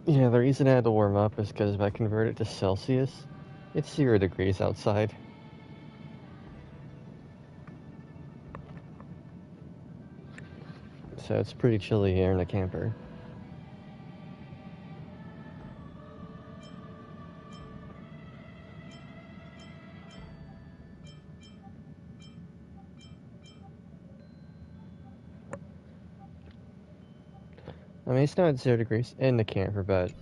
Yeah, the reason I had to warm up is because if I convert it to Celsius, it's 0 degrees outside. So it's pretty chilly here in the camper. I mean, it's not 0 degrees in the camper, but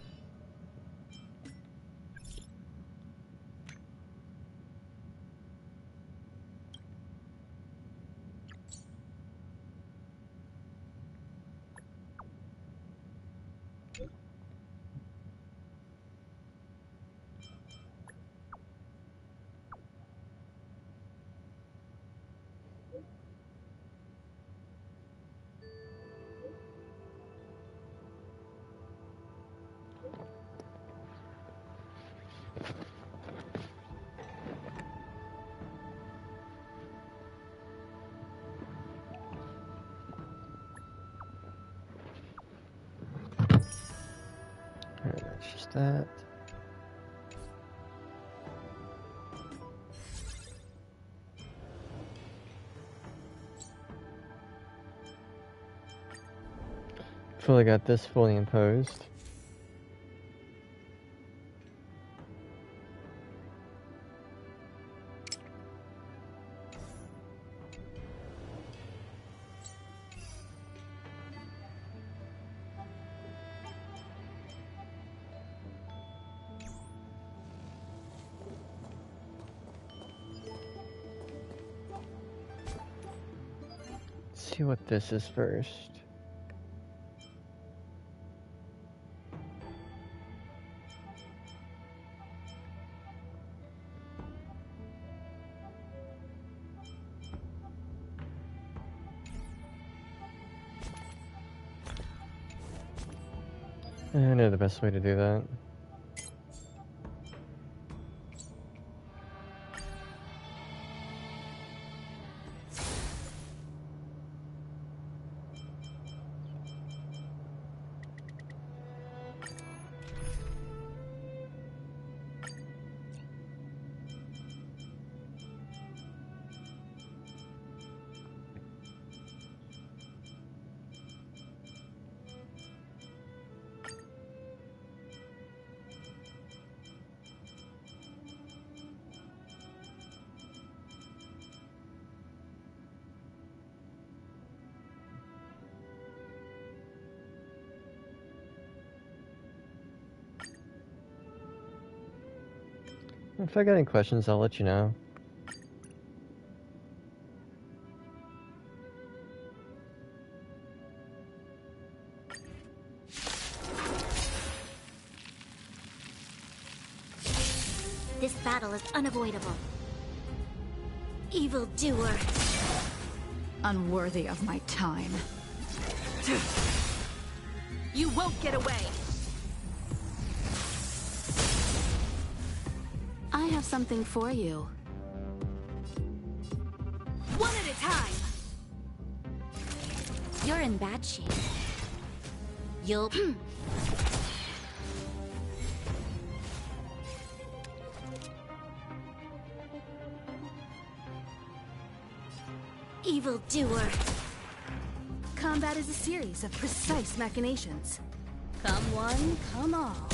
alright, that's just that. Fully got this fully imposed. Let's see what this is first. I know the best way to do that. If I got any questions, I'll let you know. This battle is unavoidable. Evildoer. Unworthy of my time. You won't get away! I have something for you. One at a time! You're in bad shape. You'll... Evildoer. Combat is a series of precise machinations. Come one, come all.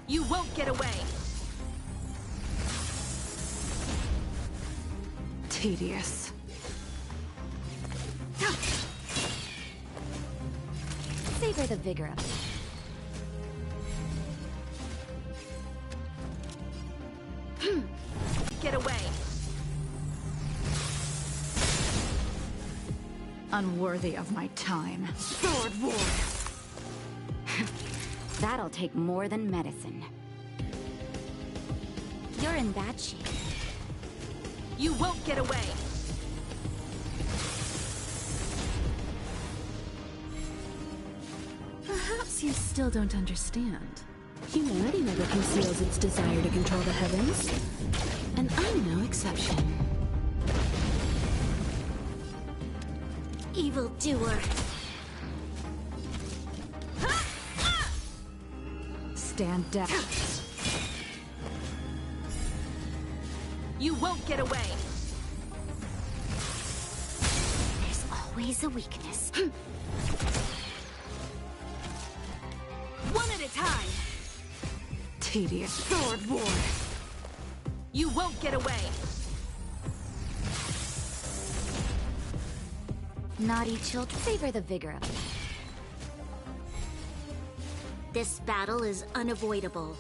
You won't get away! Tedious. Savor the vigor of it. Get away! Unworthy of my time. Sword war! That'll take more than medicine. You're in bad shape. You won't get away! Perhaps you still don't understand. Humanity never conceals its desire to control the heavens. And I'm no exception. Evildoer. Stand down. You won't get away! There's always a weakness. One at a time! Tedious. Sword War! You won't get away! Naughty children. Savor the vigor of it. This battle is unavoidable.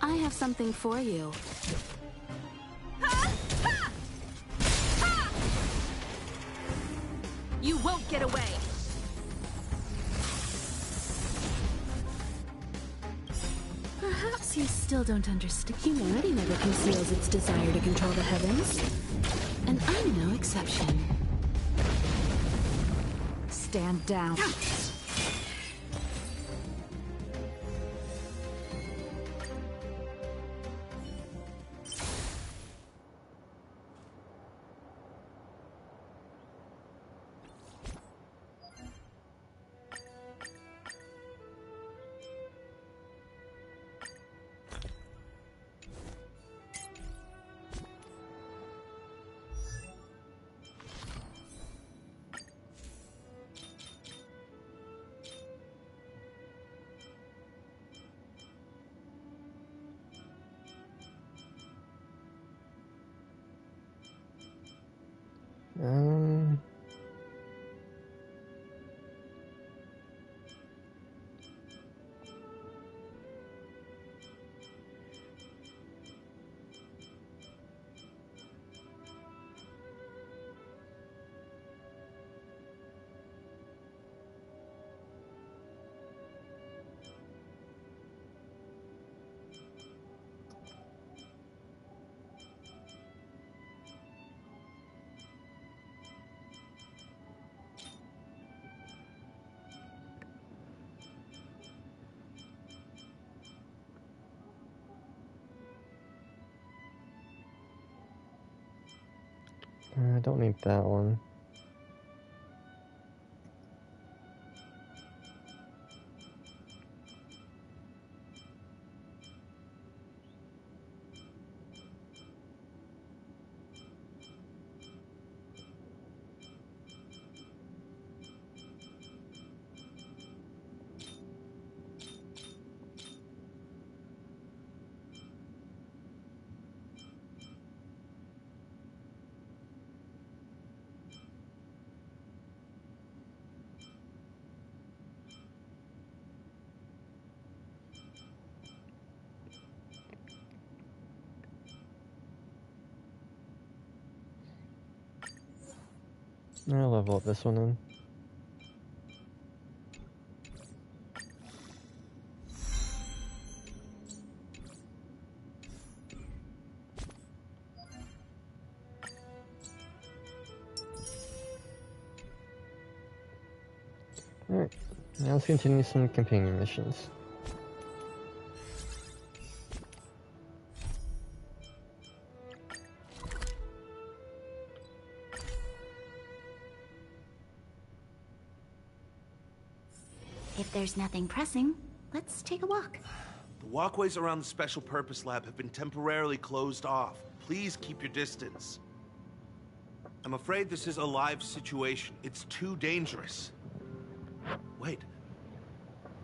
I have something for you. You won't get away! Perhaps you still don't understand. Humanity never conceals its desire to control the heavens. And I'm no exception. Stand down. Um... I don't need that one. I'll level up this one then. Alright, now let's continue some companion missions. If there's nothing pressing, let's take a walk. The walkways around the Special Purpose Lab have been temporarily closed off. Please keep your distance. I'm afraid this is a live situation. It's too dangerous. Wait.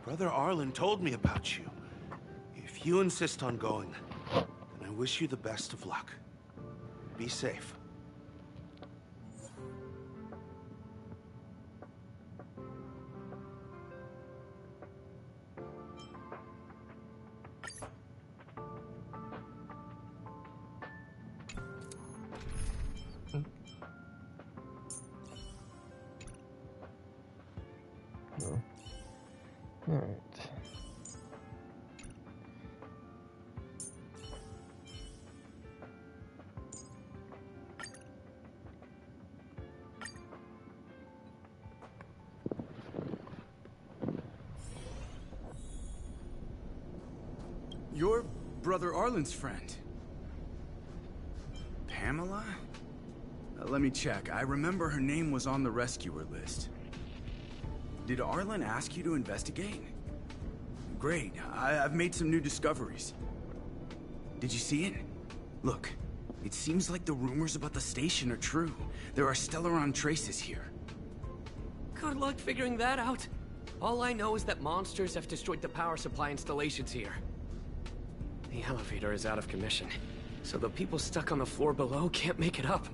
Brother Arlen told me about you. If you insist on going, then I wish you the best of luck. Be safe. Alright. You're Brother Arlen's friend. Pamela? Let me check. I remember her name was on the rescuer list. Did Arlen ask you to investigate? Great. I've made some new discoveries. Did you see it? Look, it seems like the rumors about the station are true. There are Stellaron traces here. Good luck figuring that out. All I know is that monsters have destroyed the power supply installations here. The elevator is out of commission, so the people stuck on the floor below can't make it up.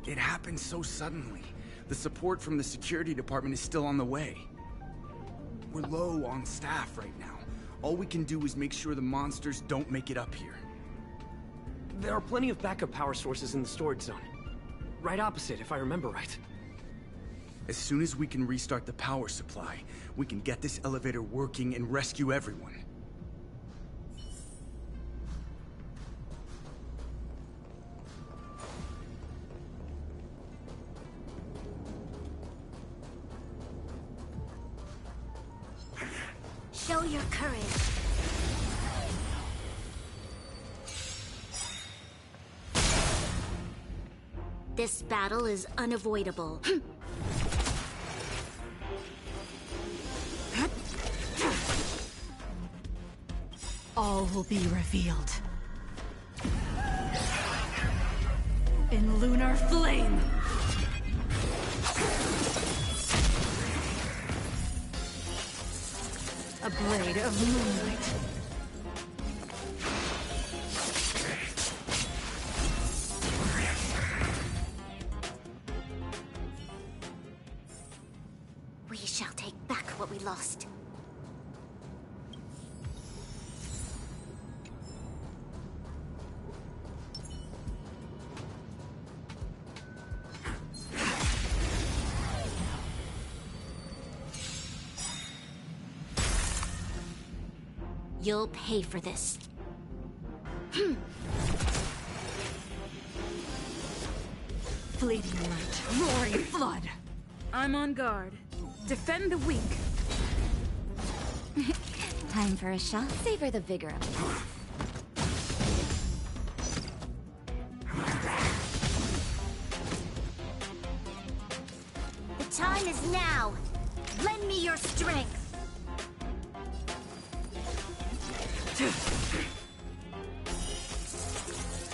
It happened so suddenly. The support from the security department is still on the way. We're low on staff right now. All we can do is make sure the monsters don't make it up here. There are plenty of backup power sources in the storage zone. Right opposite, if I remember right. As soon as we can restart the power supply, we can get this elevator working and rescue everyone. Show your courage. This battle is unavoidable. All will be revealed. In lunar flame! A blade of moonlight. We shall take back what we lost. You'll pay for this. Fleeting light, roaring flood. I'm on guard. Defend the weak. Time for a shot. Savor the vigor of it. The time is now. Lend me your strength.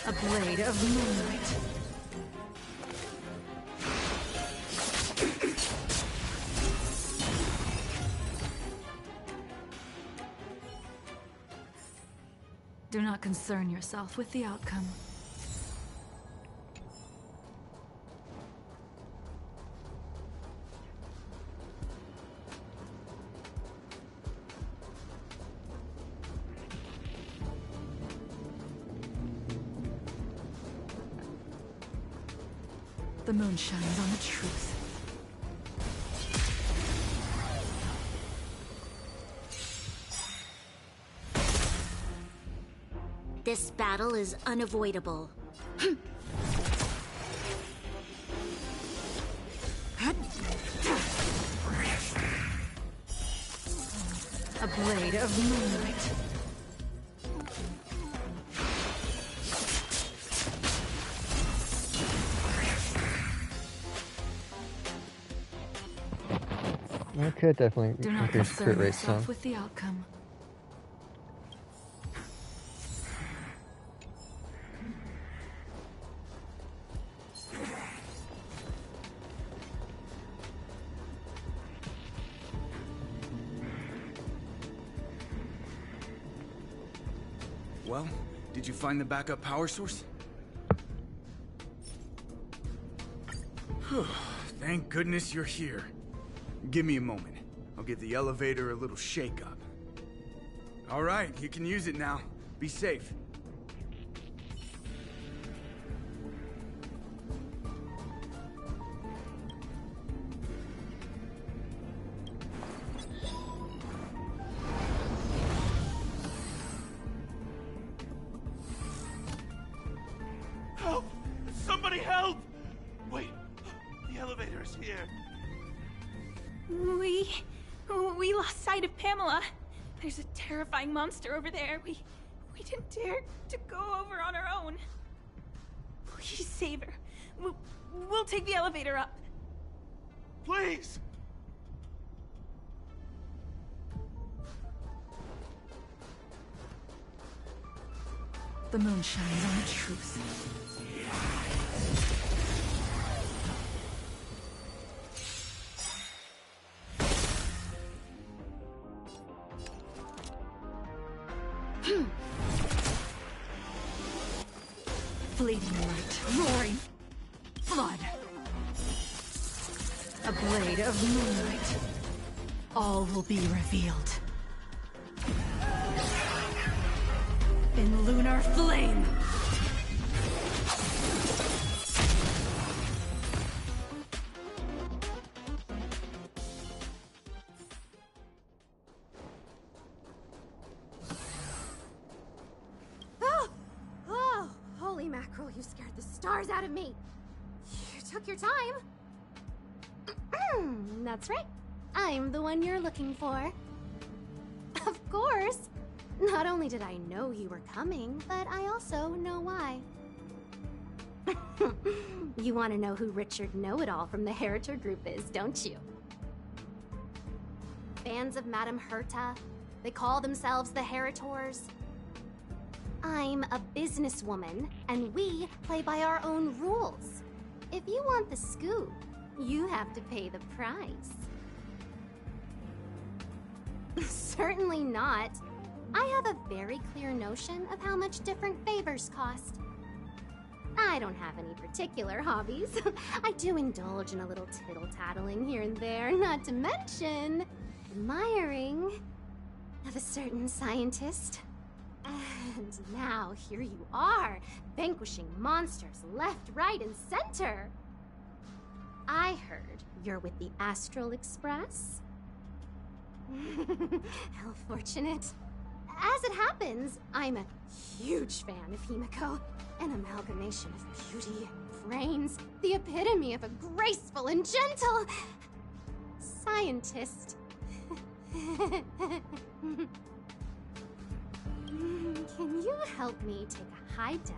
A blade of moonlight. Do not concern yourself with the outcome. The moon shines on the truth. This battle is unavoidable. A blade of moonlight. Okay, definitely Do not increase concern crit rate yourself some. with the outcome. Well, did you find the backup power source? Thank goodness you're here. Give me a moment. I'll give the elevator a little shake-up. All right, you can use it now. Be safe. Help! Somebody help! Wait, the elevator is here. We lost sight of Pamela. There's a terrifying monster over there. We didn't dare to go over on our own. Please save her. We'll take the elevator up. Please! The moon shines on the truth. Fleeting light, roaring flood. A blade of moonlight. All will be revealed. In lunar flame. Oh, holy mackerel, you scared the stars out of me. You took your time. That's right. I'm the one you're looking for. Of course. Not only did I know you were coming, but I also know why. You want to know who Richard Know-It-All from the Heritor Group is, don't you? Fans of Madame Herta. They call themselves the Heritors. I'm a businesswoman, and we play by our own rules. If you want the scoop, you have to pay the price. Certainly not. I have a very clear notion of how much different favors cost. I don't have any particular hobbies. I do indulge in a little tittle-tattling here and there, not to mention admiring of a certain scientist. And now here you are, vanquishing monsters left, right, and center. I heard you're with the Astral Express. How fortunate. As it happens, I'm a huge fan of Himiko. An amalgamation of beauty, brains, the epitome of a graceful and gentle scientist. Can you help me take a high-def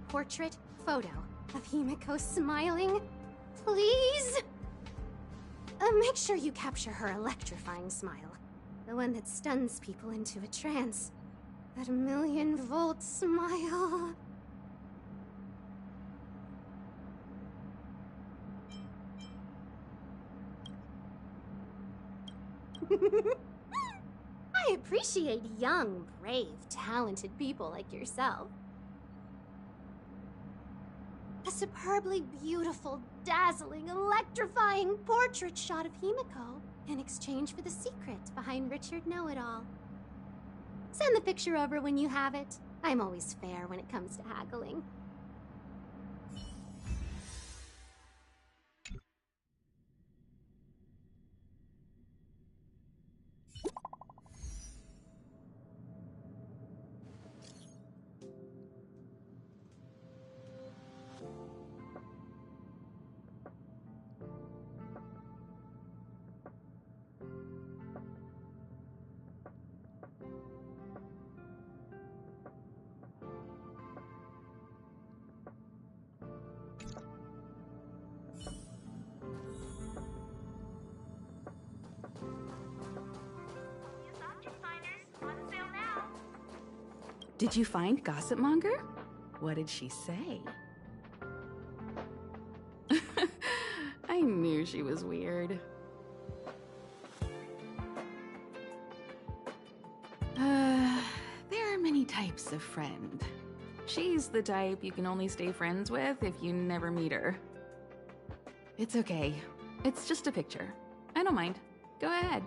portrait photo of Himiko smiling? Please? Make sure you capture her electrifying smile. The one that stuns people into a trance. That 1,000,000-volt smile. I appreciate young, brave, talented people like yourself. A superbly beautiful, dazzling, electrifying portrait shot of Himiko in exchange for the secret behind Richard Know-It-All. Send the picture over when you have it. I'm always fair when it comes to haggling. Did you find Gossip Monger? What did she say? I knew she was weird. There are many types of friend. She's the type you can only stay friends with if you never meet her. It's okay. It's just a picture. I don't mind. Go ahead.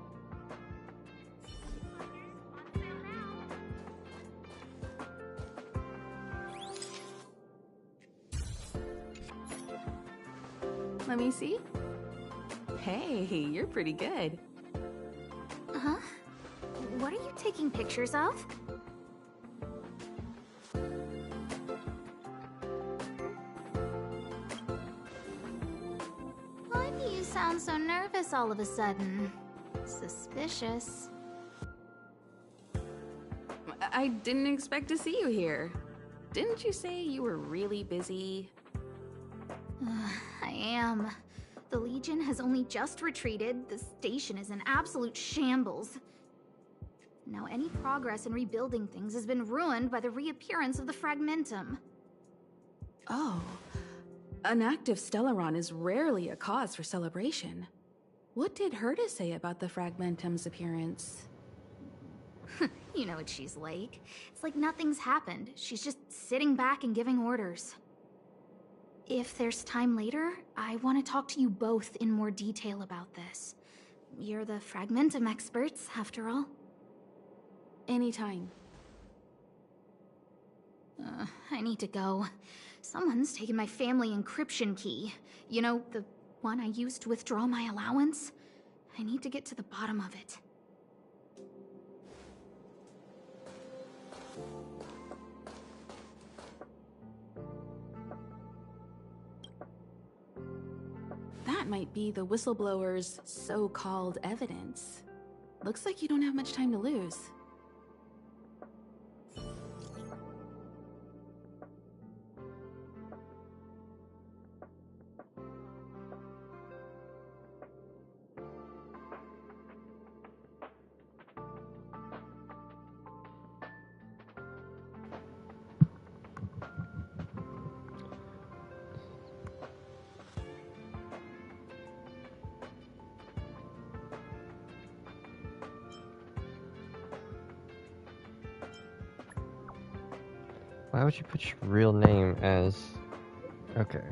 Let me see. Hey, you're pretty good. Huh? What are you taking pictures of? Why do you sound so nervous all of a sudden? Suspicious. I didn't expect to see you here. Didn't you say you were really busy? I am. The Legion has only just retreated. The station is in absolute shambles. Now any progress in rebuilding things has been ruined by the reappearance of the Fragmentum. Oh. An active Stellaron is rarely a cause for celebration. What did Herta say about the Fragmentum's appearance? You know what she's like. It's like nothing's happened. She's just sitting back and giving orders. If there's time later, I want to talk to you both in more detail about this. You're the Fragmentum experts, after all. Anytime. I need to go. Someone's taken my family encryption key. You know, the one I used to withdraw my allowance? I need to get to the bottom of it. That might be the whistleblower's so-called evidence. Looks like you don't have much time to lose. Why would you put your real name as... Okay.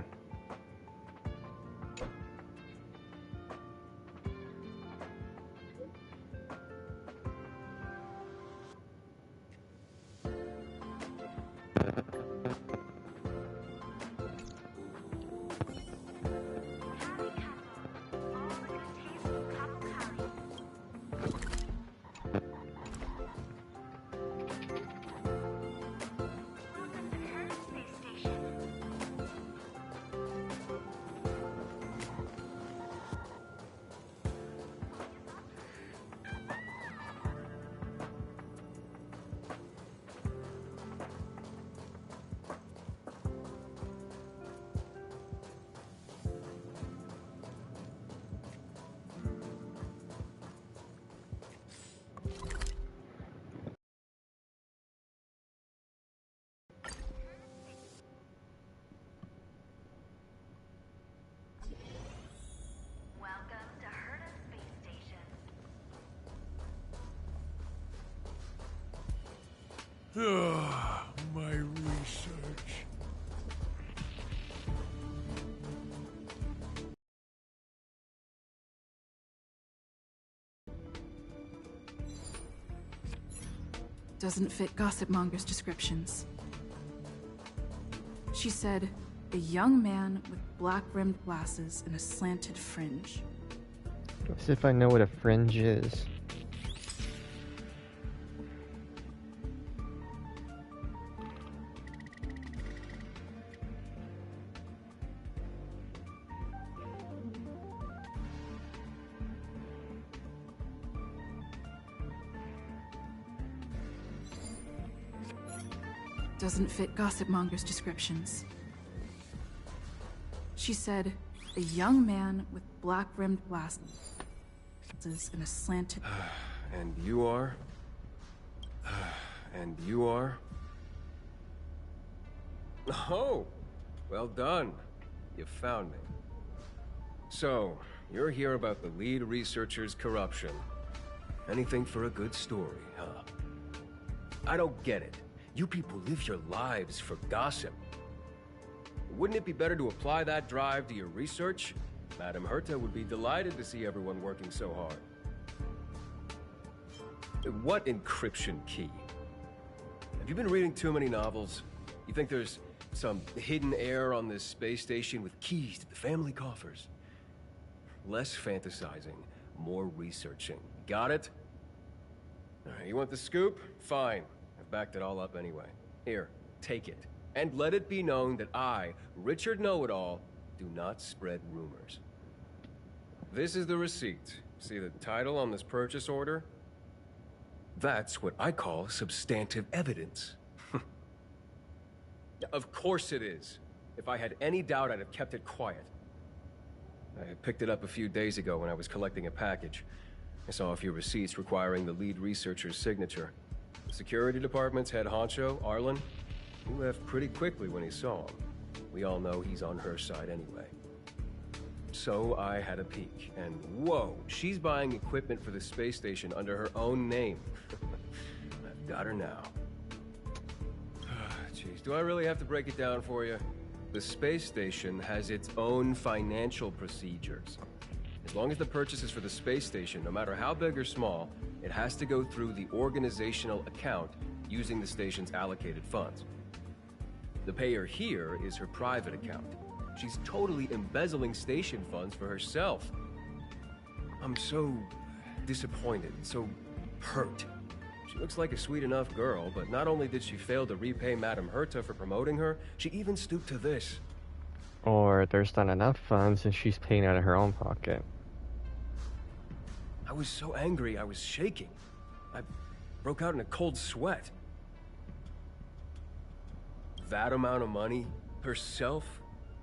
My research. Doesn't fit Gossip Monger's descriptions. She said, a young man with black-rimmed glasses and a slanted fringe. As if I know what a fringe is. Doesn't fit Gossip Monger's descriptions. She said, a young man with black-rimmed glasses and a slanted... And you are? And you are? Oh! Well done. You found me. So, you're here about the lead researcher's corruption. Anything for a good story, huh? I don't get it. You people live your lives for gossip. Wouldn't it be better to apply that drive to your research? Madame Herta would be delighted to see everyone working so hard. What encryption key? Have you been reading too many novels? You think there's some hidden heir on this space station with keys to the family coffers? Less fantasizing, more researching. Got it? All right, you want the scoop? Fine. I've backed it all up anyway. Here, take it. And let it be known that I, Richard Know-It-All, do not spread rumors. This is the receipt. See the title on this purchase order? That's what I call substantive evidence. Of course it is. If I had any doubt, I'd have kept it quiet. I picked it up a few days ago when I was collecting a package. I saw a few receipts requiring the lead researcher's signature. The security department's head honcho, Arlen, he left pretty quickly when he saw him. We all know he's on her side anyway. So I had a peek, and whoa, she's buying equipment for the space station under her own name. I've got her now. Jeez, do I really have to break it down for you? The space station has its own financial procedures. As long as the purchase is for the space station, no matter how big or small, it has to go through the organizational account using the station's allocated funds. The payer here is her private account. She's totally embezzling station funds for herself. I'm so disappointed, so hurt. She looks like a sweet enough girl, but not only did she fail to repay Madame Herta for promoting her, she even stooped to this. Or there's not enough funds and she's paying out of her own pocket. I was so angry, I was shaking. I broke out in a cold sweat. That amount of money? Herself?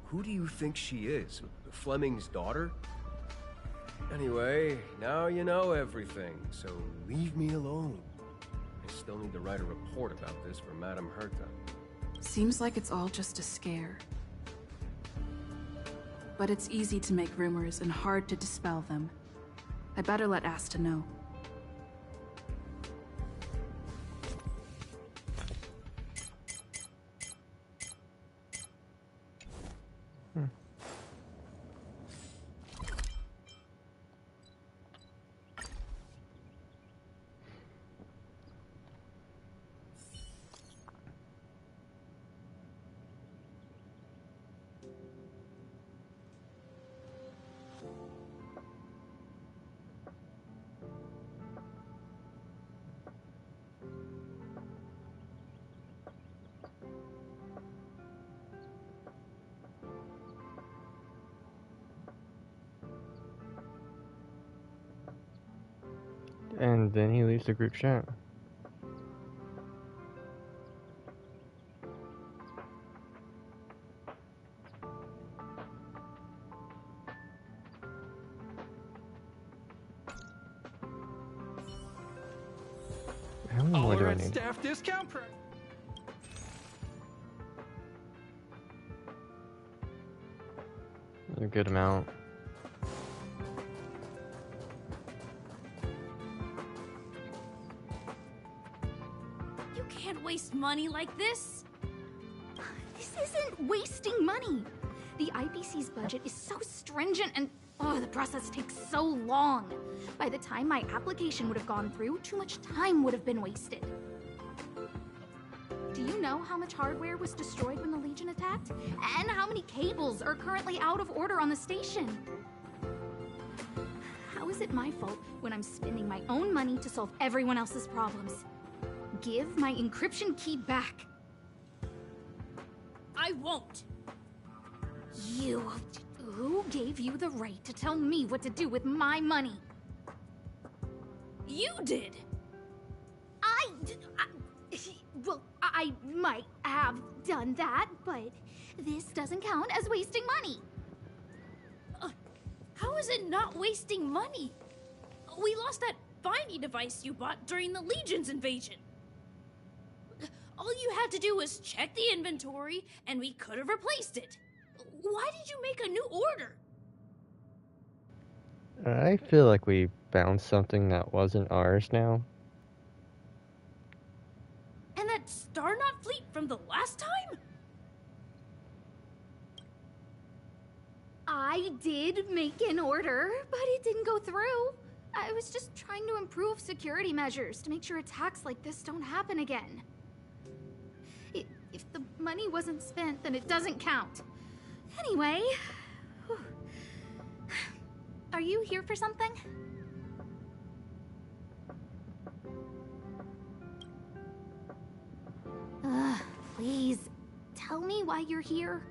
Who do you think she is? Fleming's daughter? Anyway, now you know everything, so leave me alone. I still need to write a report about this for Madame Herta. Seems like it's all just a scare. But it's easy to make rumors and hard to dispel them. I better let Asta know. And then he leaves the group chat. How many more do I need? Staff discount price. A good amount. Waste money like this? This isn't wasting money. The IPC's budget is so stringent and the process takes so long. By the time my application would have gone through, too much time would have been wasted. Do you know how much hardware was destroyed when the Legion attacked? And how many cables are currently out of order on the station? How is it my fault when I'm spending my own money to solve everyone else's problems? Give my encryption key back. I won't. You... Who gave you the right to tell me what to do with my money? You did. Well, I might have done that, but this doesn't count as wasting money. How is it not wasting money? We lost that finding device you bought during the Legion's invasion. All you had to do was check the inventory, and we could have replaced it. Why did you make a new order? I feel like we found something that wasn't ours now. And that Starnaut fleet from the last time? I did make an order, but it didn't go through. I was just trying to improve security measures to make sure attacks like this don't happen again. If the money wasn't spent, then it doesn't count. Anyway... Are you here for something? Please, tell me why you're here.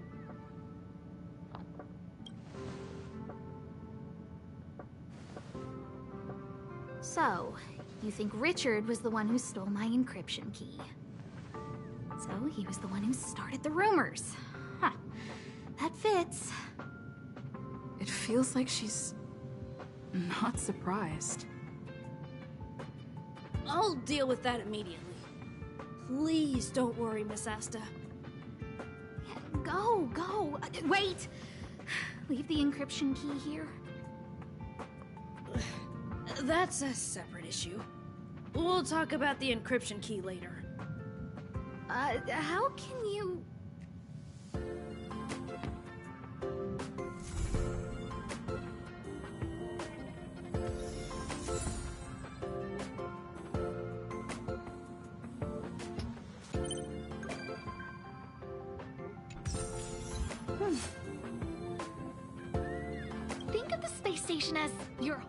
So, you think Richard was the one who stole my encryption key. So, he was the one who started the rumors. Huh. That fits. It feels like she's not surprised. I'll deal with that immediately. Please don't worry, Miss Asta. Go, go. Wait! Leave the encryption key here. That's a separate issue. We'll talk about the encryption key later. How can you... Think of the space station as your...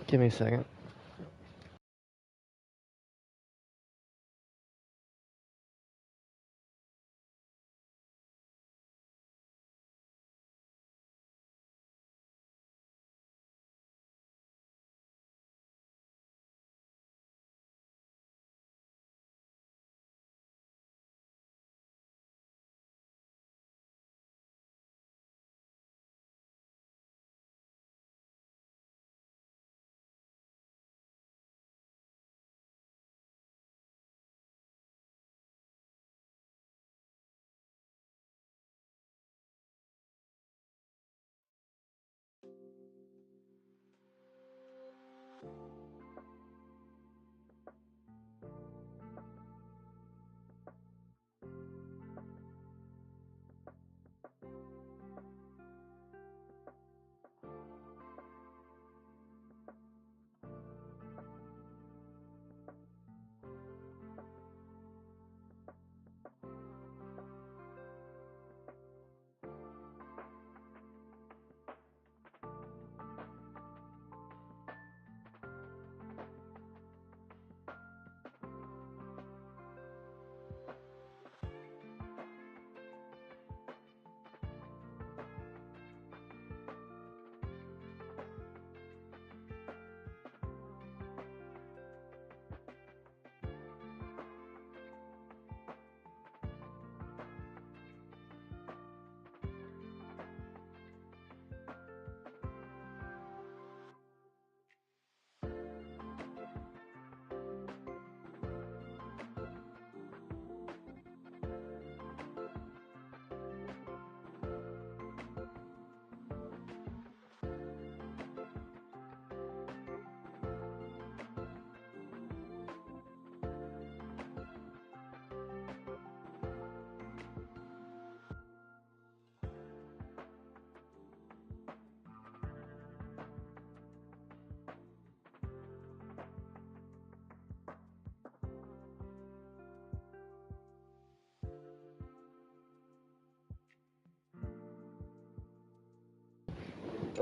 Give me a second.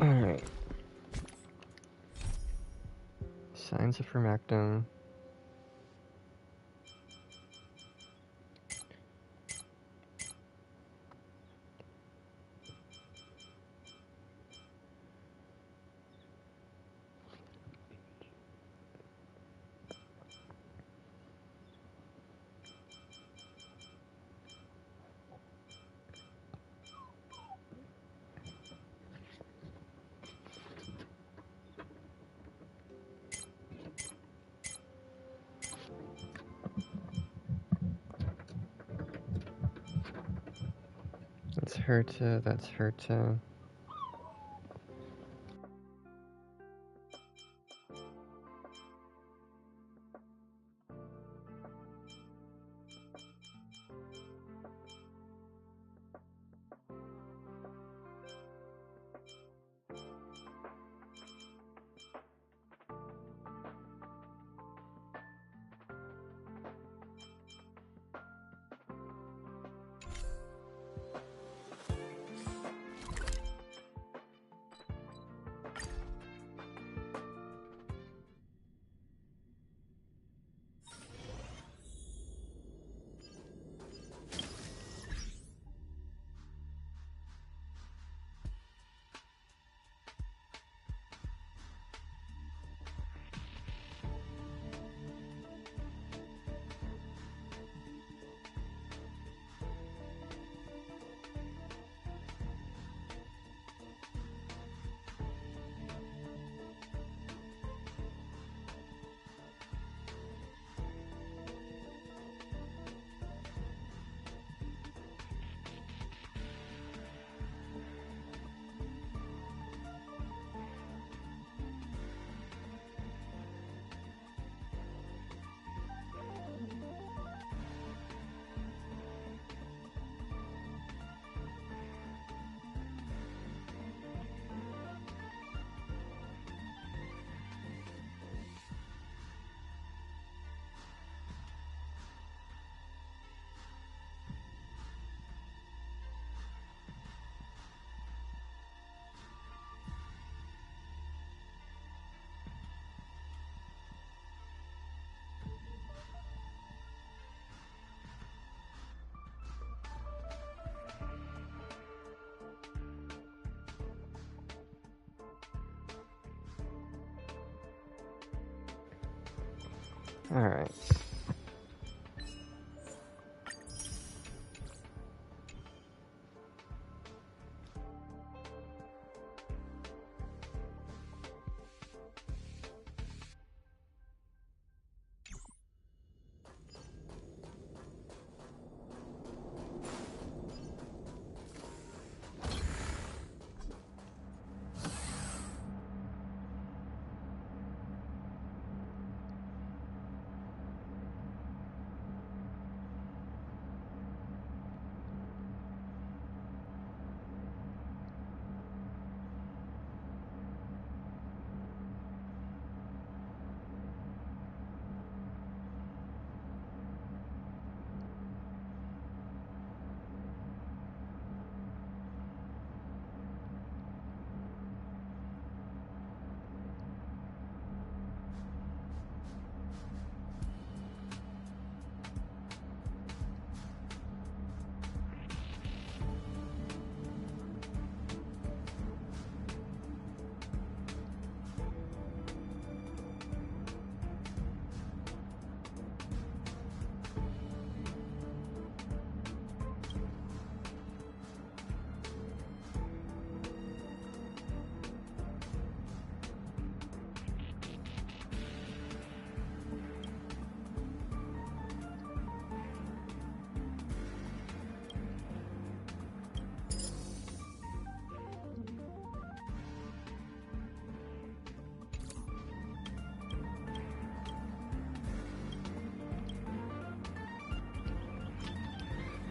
Alright. Signs of Vermactum. That's Herta, that's Herta. Alright.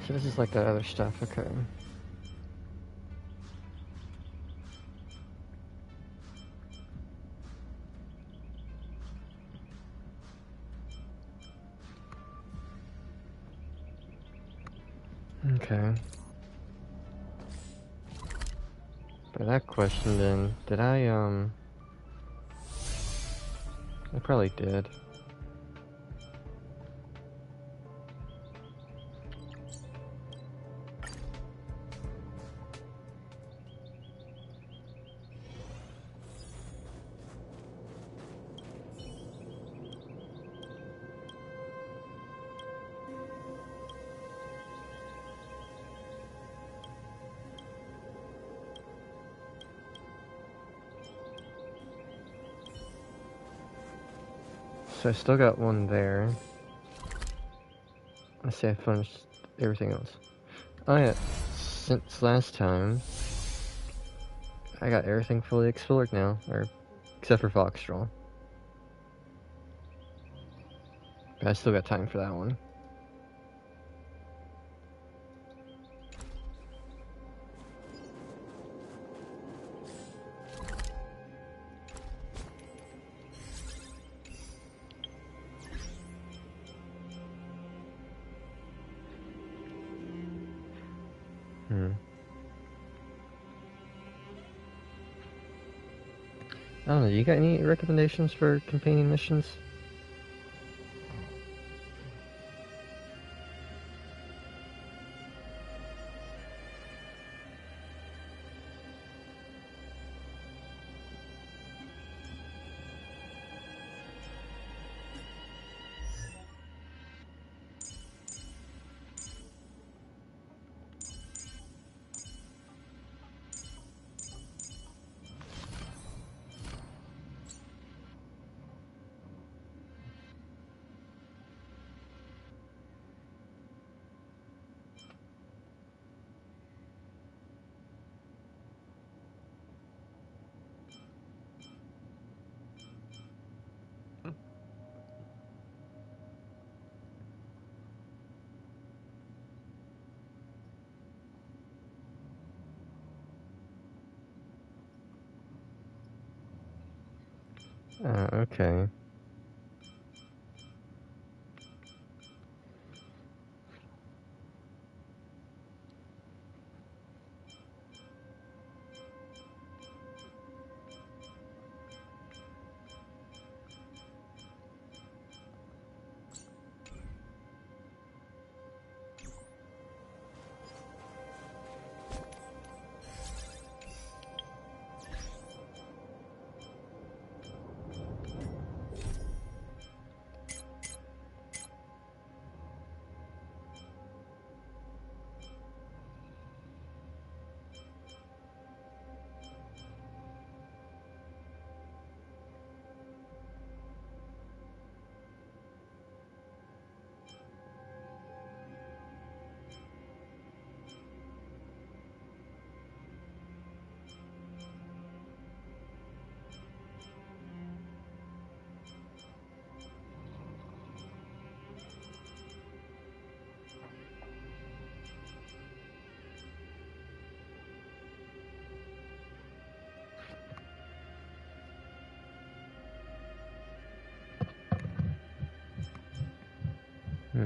So this is like that other stuff, okay. Okay. By that question then, did I probably did. So I still got one there. Let's see, I finished everything else. Oh yeah, since last time, I got everything fully explored now, or except for Foxtrol. But I still got time for that one. I don't know, you got any recommendations for companion missions? Okay.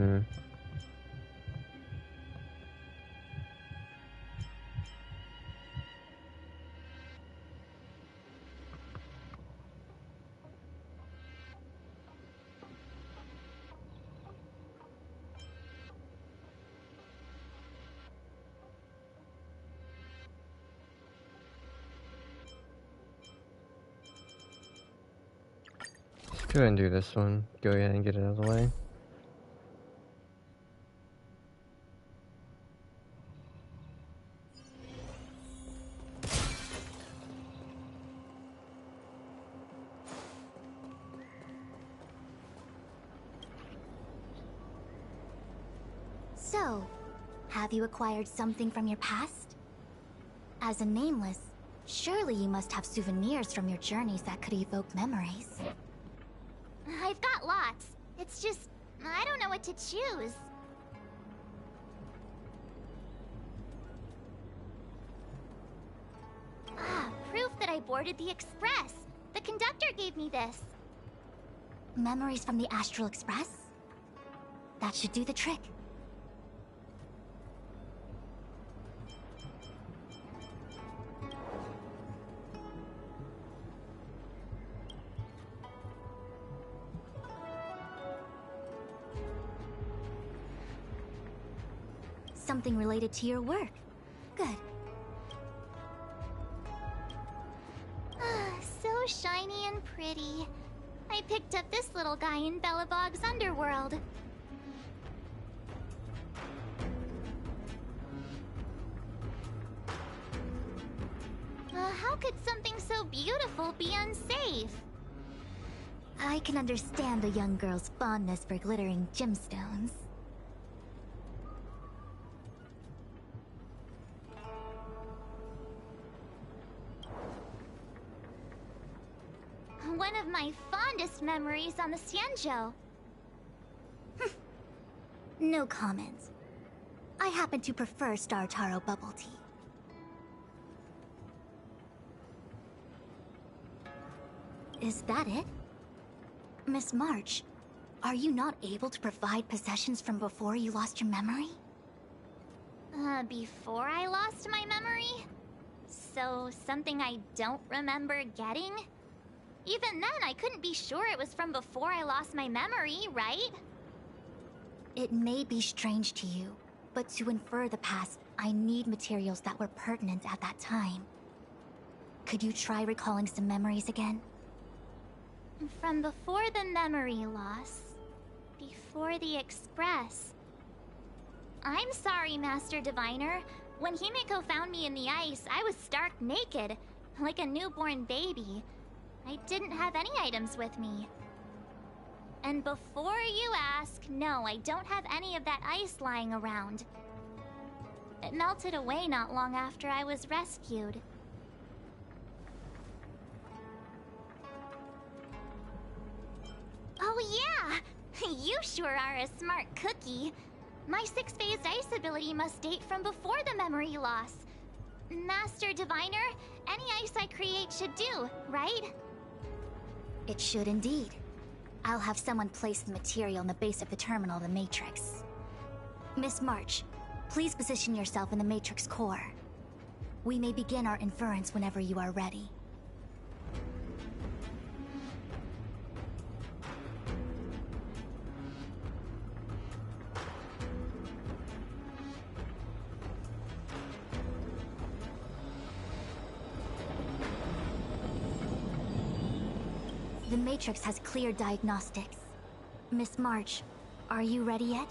Hmm. Let's go ahead and do this one. Go ahead and get it out of the way. So, have you acquired something from your past? As a nameless, surely you must have souvenirs from your journeys that could evoke memories. I've got lots. It's just, I don't know what to choose. Ah, proof that I boarded the express. The conductor gave me this. Memories from the Astral Express? That should do the trick. Something related to your work. Good. Ah, so shiny and pretty. I picked up this little guy in Belobog's underworld. How could something so beautiful be unsafe? I can understand a young girl's fondness for glittering gemstones. One of my fondest memories on the Xianzhou. No comment. I happen to prefer Star Taro bubble tea. Is that it? Miss March, are you not able to provide possessions from before you lost your memory? Before I lost my memory? So, something I don't remember getting? Even then, I couldn't be sure it was from before I lost my memory, right? It may be strange to you, but to infer the past, I need materials that were pertinent at that time. Could you try recalling some memories again? From before the memory loss. Before the Express. I'm sorry, Master Diviner. When Himiko found me in the ice, I was stark naked, like a newborn baby. I didn't have any items with me. And before you ask, no, I don't have any of that ice lying around. It melted away not long after I was rescued. Oh yeah! You sure are a smart cookie. My six-phased ice ability must date from before the memory loss. Master Diviner, any ice I create should do, right? It should indeed. I'll have someone place the material in the base of the terminal of the Matrix. Miss March, please position yourself in the Matrix core. We may begin our inference whenever you are ready. The Matrix has clear diagnostics. Miss March, are you ready yet?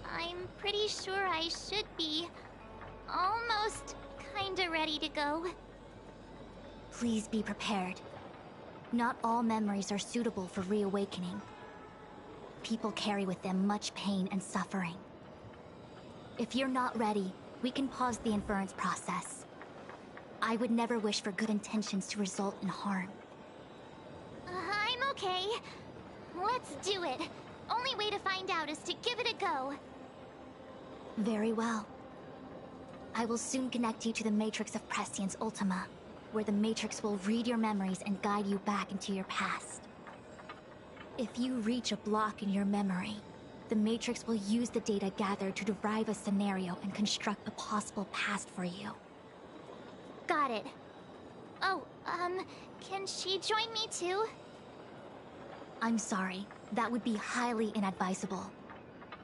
I'm pretty sure I should be. Almost kinda ready to go. Please be prepared. Not all memories are suitable for reawakening. People carry with them much pain and suffering. If you're not ready, we can pause the inference process. I would never wish for good intentions to result in harm. I'm okay. Let's do it. Only way to find out is to give it a go. Very well. I will soon connect you to the Matrix of Prescience Ultima, where the Matrix will read your memories and guide you back into your past. If you reach a block in your memory, the Matrix will use the data gathered to derive a scenario and construct a possible past for you. Got it. Oh, can she join me too? I'm sorry, that would be highly inadvisable.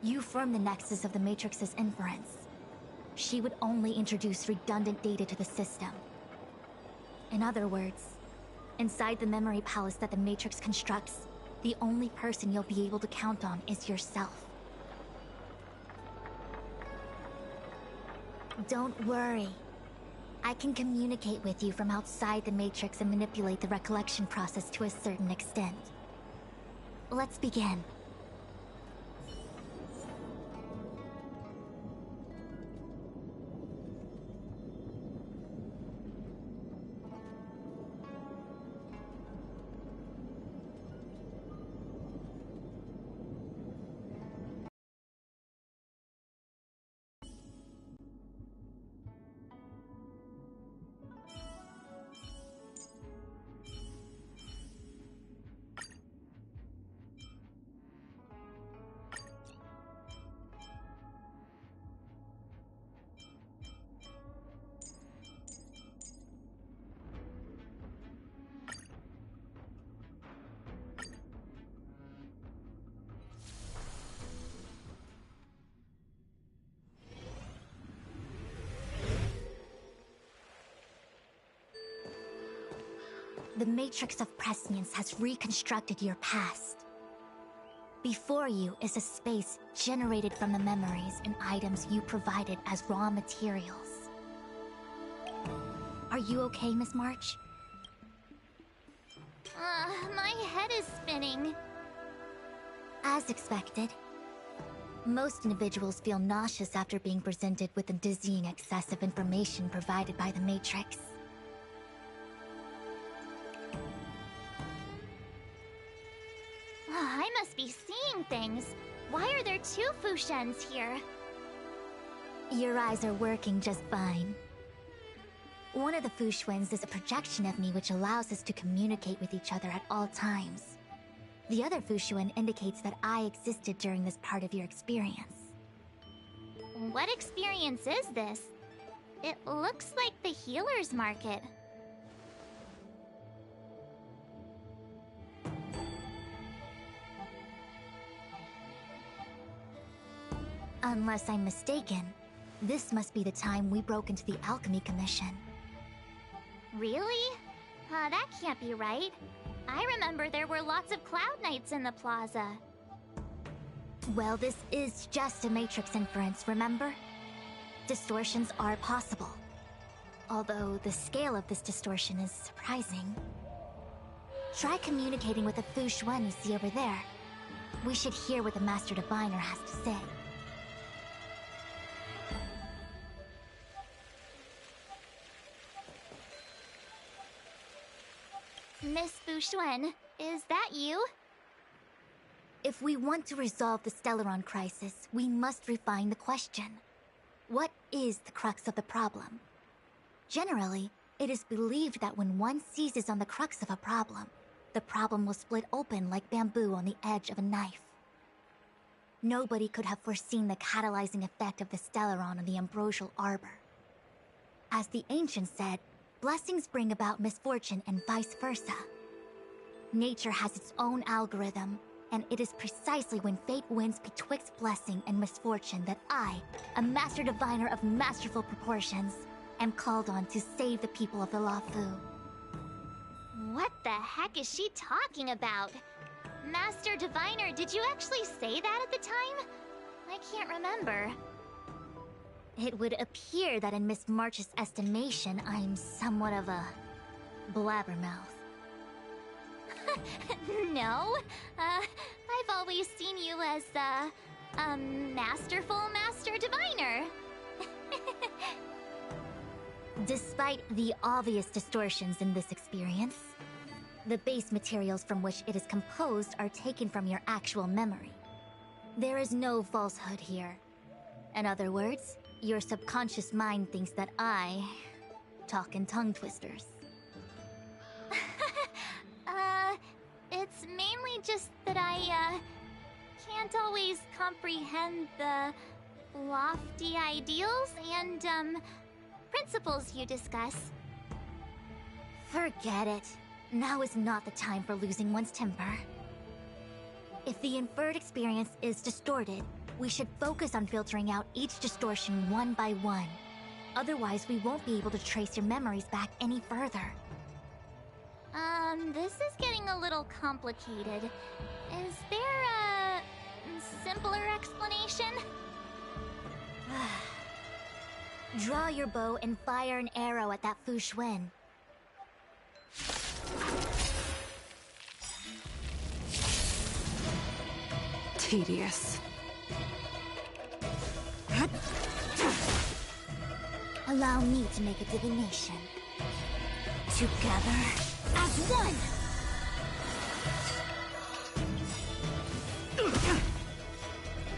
You form the nexus of the Matrix's inference. She would only introduce redundant data to the system. In other words, inside the memory palace that the Matrix constructs, the only person you'll be able to count on is yourself. Don't worry. I can communicate with you from outside the Matrix and manipulate the recollection process to a certain extent. Let's begin. The Matrix of Prescience has reconstructed your past. Before you is a space generated from the memories and items you provided as raw materials. Are you okay, Miss March? My head is spinning. As expected. Most individuals feel nauseous after being presented with the dizzying excess of information provided by the Matrix. I must be seeing things. Why are there two Fushens here? Your eyes are working just fine. One of the Fushwens is a projection of me which allows us to communicate with each other at all times. The other Fushuen indicates that I existed during this part of your experience. What experience is this? It looks like the healer's market. Unless I'm mistaken, this must be the time we broke into the Alchemy Commission. Really? That can't be right. I remember there were lots of Cloud Knights in the plaza. Well, this is just a Matrix inference, remember? Distortions are possible. Although the scale of this distortion is surprising. Try communicating with the Fushuen you see over there. We should hear what the Master Diviner has to say. Miss Fushuen, is that you? If we want to resolve the Stellaron crisis, we must refine the question. What is the crux of the problem? Generally, it is believed that when one seizes on the crux of a problem, the problem will split open like bamboo on the edge of a knife. Nobody could have foreseen the catalyzing effect of the Stellaron on the Ambrosial Arbor. As the ancients said, blessings bring about misfortune and vice versa. Nature has its own algorithm, and it is precisely when fate wins betwixt blessing and misfortune that I, a Master Diviner of masterful proportions, am called on to save the people of the Luofu. What the heck is she talking about? Master Diviner, did you actually say that at the time? I can't remember. It would appear that in Miss March's estimation, I'm somewhat of a blabbermouth. No, I've always seen you as a masterful Master Diviner. Despite the obvious distortions in this experience, the base materials from which it is composed are taken from your actual memory. There is no falsehood here. In other words, your subconscious mind thinks that I talk in tongue twisters. It's mainly just that I, can't always comprehend the lofty ideals and, principles you discuss. Forget it. Now is not the time for losing one's temper. If the inferred experience is distorted, we should focus on filtering out each distortion one by one. Otherwise, we won't be able to trace your memories back any further. This is getting a little complicated. Is there a simpler explanation? Draw your bow and fire an arrow at that Fu Xuan. Tedious. Allow me to make a divination. Together as one!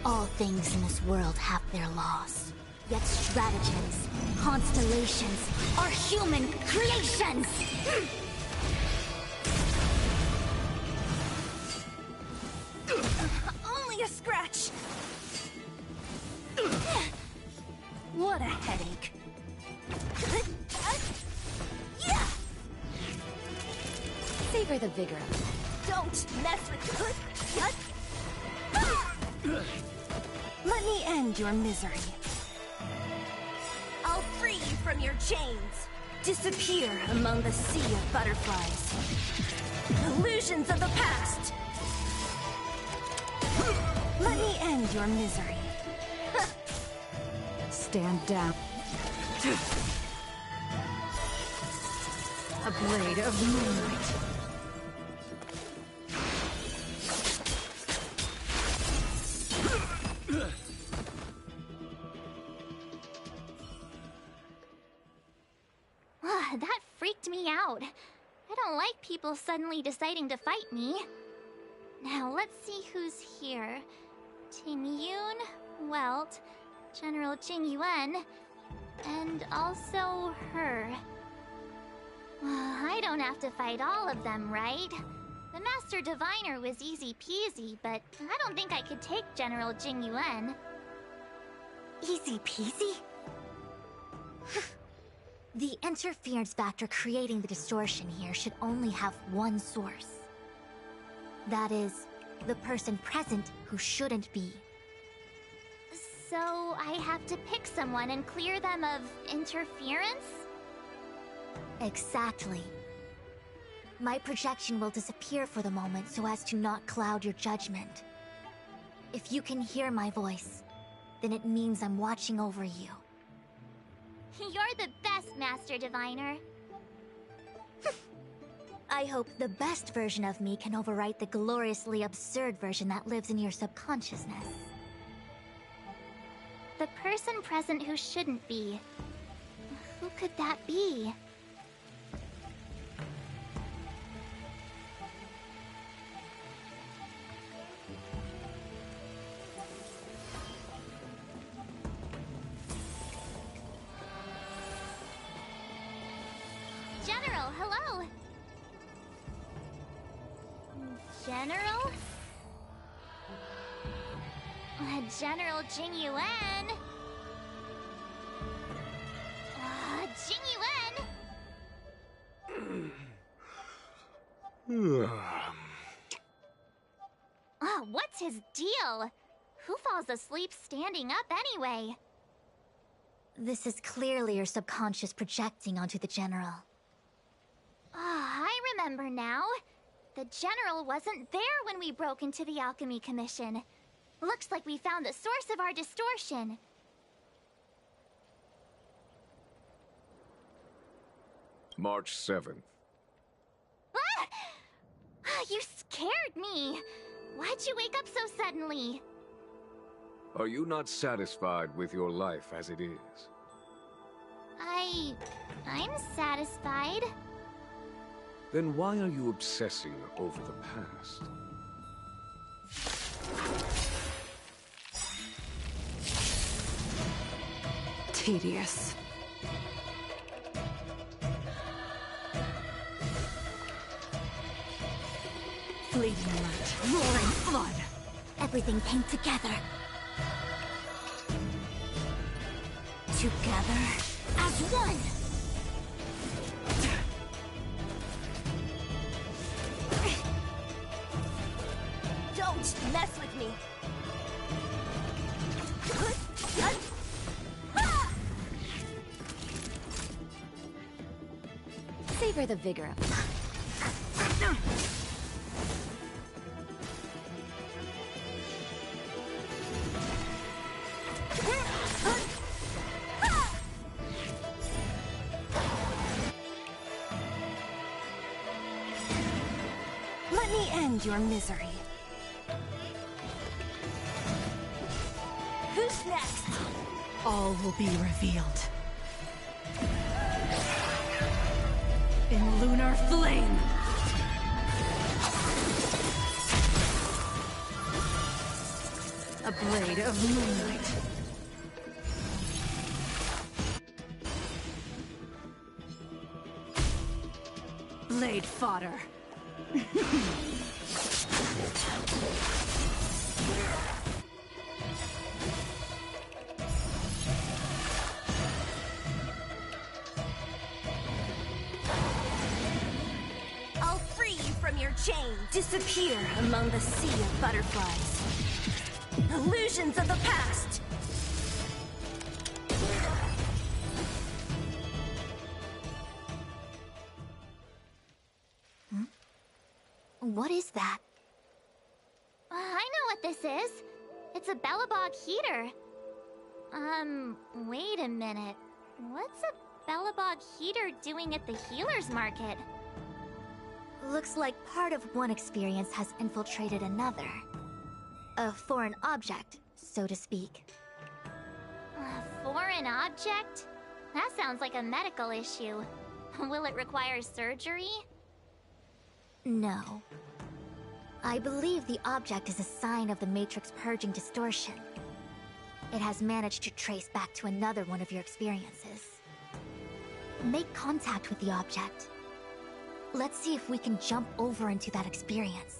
All things in this world have their laws. Yet stratagems, constellations, are human creations! Only a scratch! What a headache. Savor the vigor. Don't mess with... Let me end your misery. I'll free you from your chains. Disappear among the sea of butterflies. Illusions of the past. Let me end your misery. Stand down. A blade of moonlight. That freaked me out. I don't like people suddenly deciding to fight me. Now let's see who's here. Ting Yun, Welt, General Jing Yuan, and also her. I don't have to fight all of them, right? The Master Diviner was easy peasy, but I don't think I could take General Jing Yuan. Easy peasy? The interference factor creating the distortion here should only have one source. That is, the person present who shouldn't be. So I have to pick someone and clear them of interference? Exactly. My projection will disappear for the moment so as to not cloud your judgment. If you can hear my voice, then it means I'm watching over you. You're the best, Master Diviner. I hope the best version of me can overwrite the gloriously absurd version that lives in your subconsciousness. The person present who shouldn't be. Who could that be? General, hello! General? General Jing Yuan? Jing Yuan? What's his deal? Who falls asleep standing up anyway? This is clearly your subconscious projecting onto the General. I remember now. The General wasn't there when we broke into the Alchemy Commission. Looks like we found the source of our distortion. March 7th. You scared me. Why'd you wake up so suddenly? Are you not satisfied with your life as it is? I'm satisfied. Then why are you obsessing over the past? Tedious. Fu Bleeding light, roaring flood. Everything came together. Together as one! Don't mess with me. Savor the vigor of it. Let me end your misery. Who's next? All will be revealed. In lunar flame! A blade of moonlight. Blade fodder. I'll free you from your chain. Disappear among the sea of butterflies. Illusions of the past. What is that? I know what this is. It's a Belobog heater. Wait a minute. What's a Belobog heater doing at the healer's market? Looks like part of one experience has infiltrated another. A foreign object, so to speak. A foreign object? That sounds like a medical issue. Will it require surgery? No. I believe the object is a sign of the Matrix purging distortion. It has managed to trace back to another one of your experiences. Make contact with the object. Let's see if we can jump over into that experience.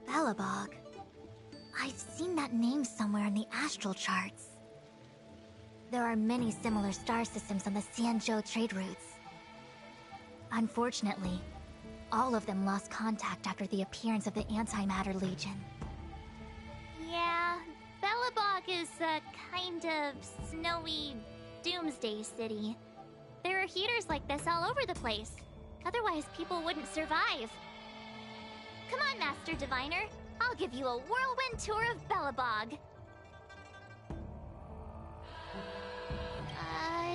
Belobog. I've seen that name somewhere in the astral charts. There are many similar star systems on the Xianzhou trade routes. Unfortunately, all of them lost contact after the appearance of the Antimatter Legion. Yeah, Belobog is a kind of snowy doomsday city. There are heaters like this all over the place. Otherwise, people wouldn't survive. Come on, Master Diviner. I'll give you a whirlwind tour of Belobog.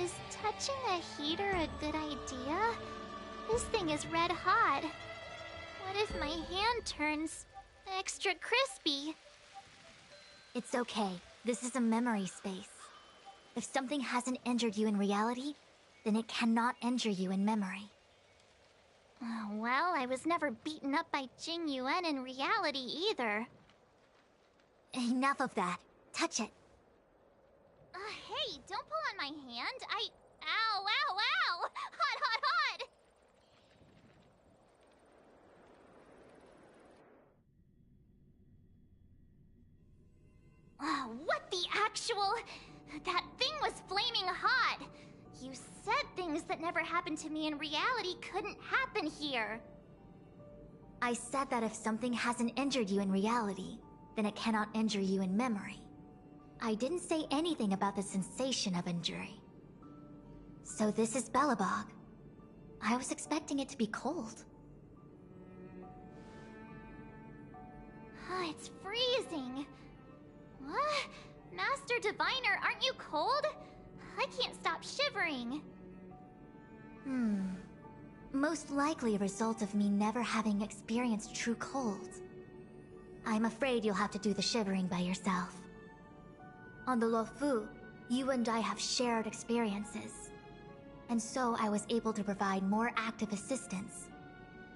Is touching a heater a good idea? This thing is red hot. What if my hand turns extra crispy? It's okay. This is a memory space. If something hasn't injured you in reality, then it cannot injure you in memory. Well, I was never beaten up by Jing Yuan in reality either. Enough of that. Touch it. Hey, don't pull on my hand. Ow, ow, ow! Hot, hot, hot! What the actual... That thing was flaming hot! You said things that never happened to me in reality couldn't happen here. I said that if something hasn't injured you in reality, then it cannot injure you in memory. I didn't say anything about the sensation of injury. So this is Belobog. I was expecting it to be cold. It's freezing. What? Master Diviner, aren't you cold? I can't stop shivering. Most likely a result of me never having experienced true cold. I'm afraid you'll have to do the shivering by yourself. On the Luofu, you and I have shared experiences. And so I was able to provide more active assistance.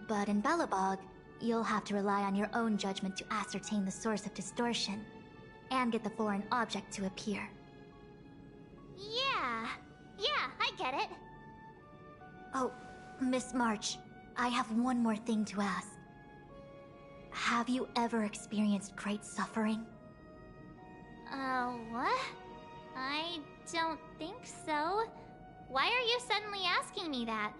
But in Belobog, you'll have to rely on your own judgment to ascertain the source of distortion, and get the foreign object to appear. Yeah, I get it. Oh, Miss March, I have one more thing to ask. Have you ever experienced great suffering? What? I don't think so. Why are you suddenly asking me that?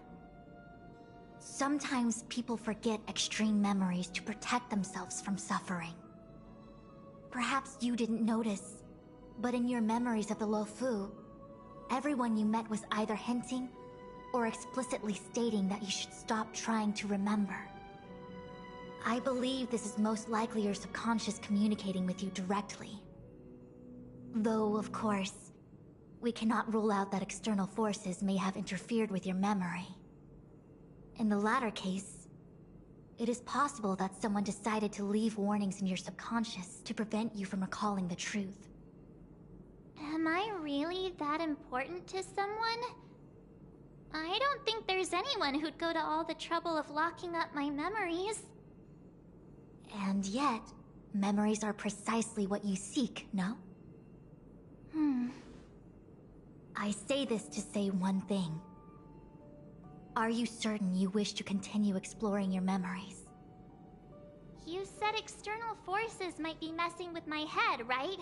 Sometimes people forget extreme memories to protect themselves from suffering. Perhaps you didn't notice, but in your memories of the Luofu, everyone you met was either hinting or explicitly stating that you should stop trying to remember. I believe this is most likely your subconscious communicating with you directly. Though, of course, we cannot rule out that external forces may have interfered with your memory. In the latter case, it is possible that someone decided to leave warnings in your subconscious to prevent you from recalling the truth. Am I really that important to someone? I don't think there's anyone who'd go to all the trouble of locking up my memories. And yet, memories are precisely what you seek, no? I say this to say one thing. Are you certain you wish to continue exploring your memories? You said external forces might be messing with my head, right?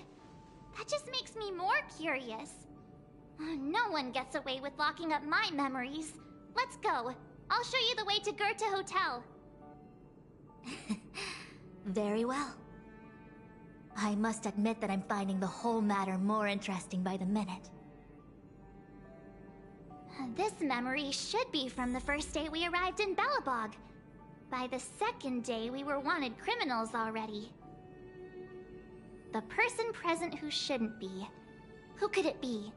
That just makes me more curious. No one gets away with locking up my memories. Let's go. I'll show you the way to Goethe Hotel. Very well. I must admit that I'm finding the whole matter more interesting by the minute. This memory should be from the first day we arrived in Belobog. By the second day, we were wanted criminals already. The person present who shouldn't be. Who could it be?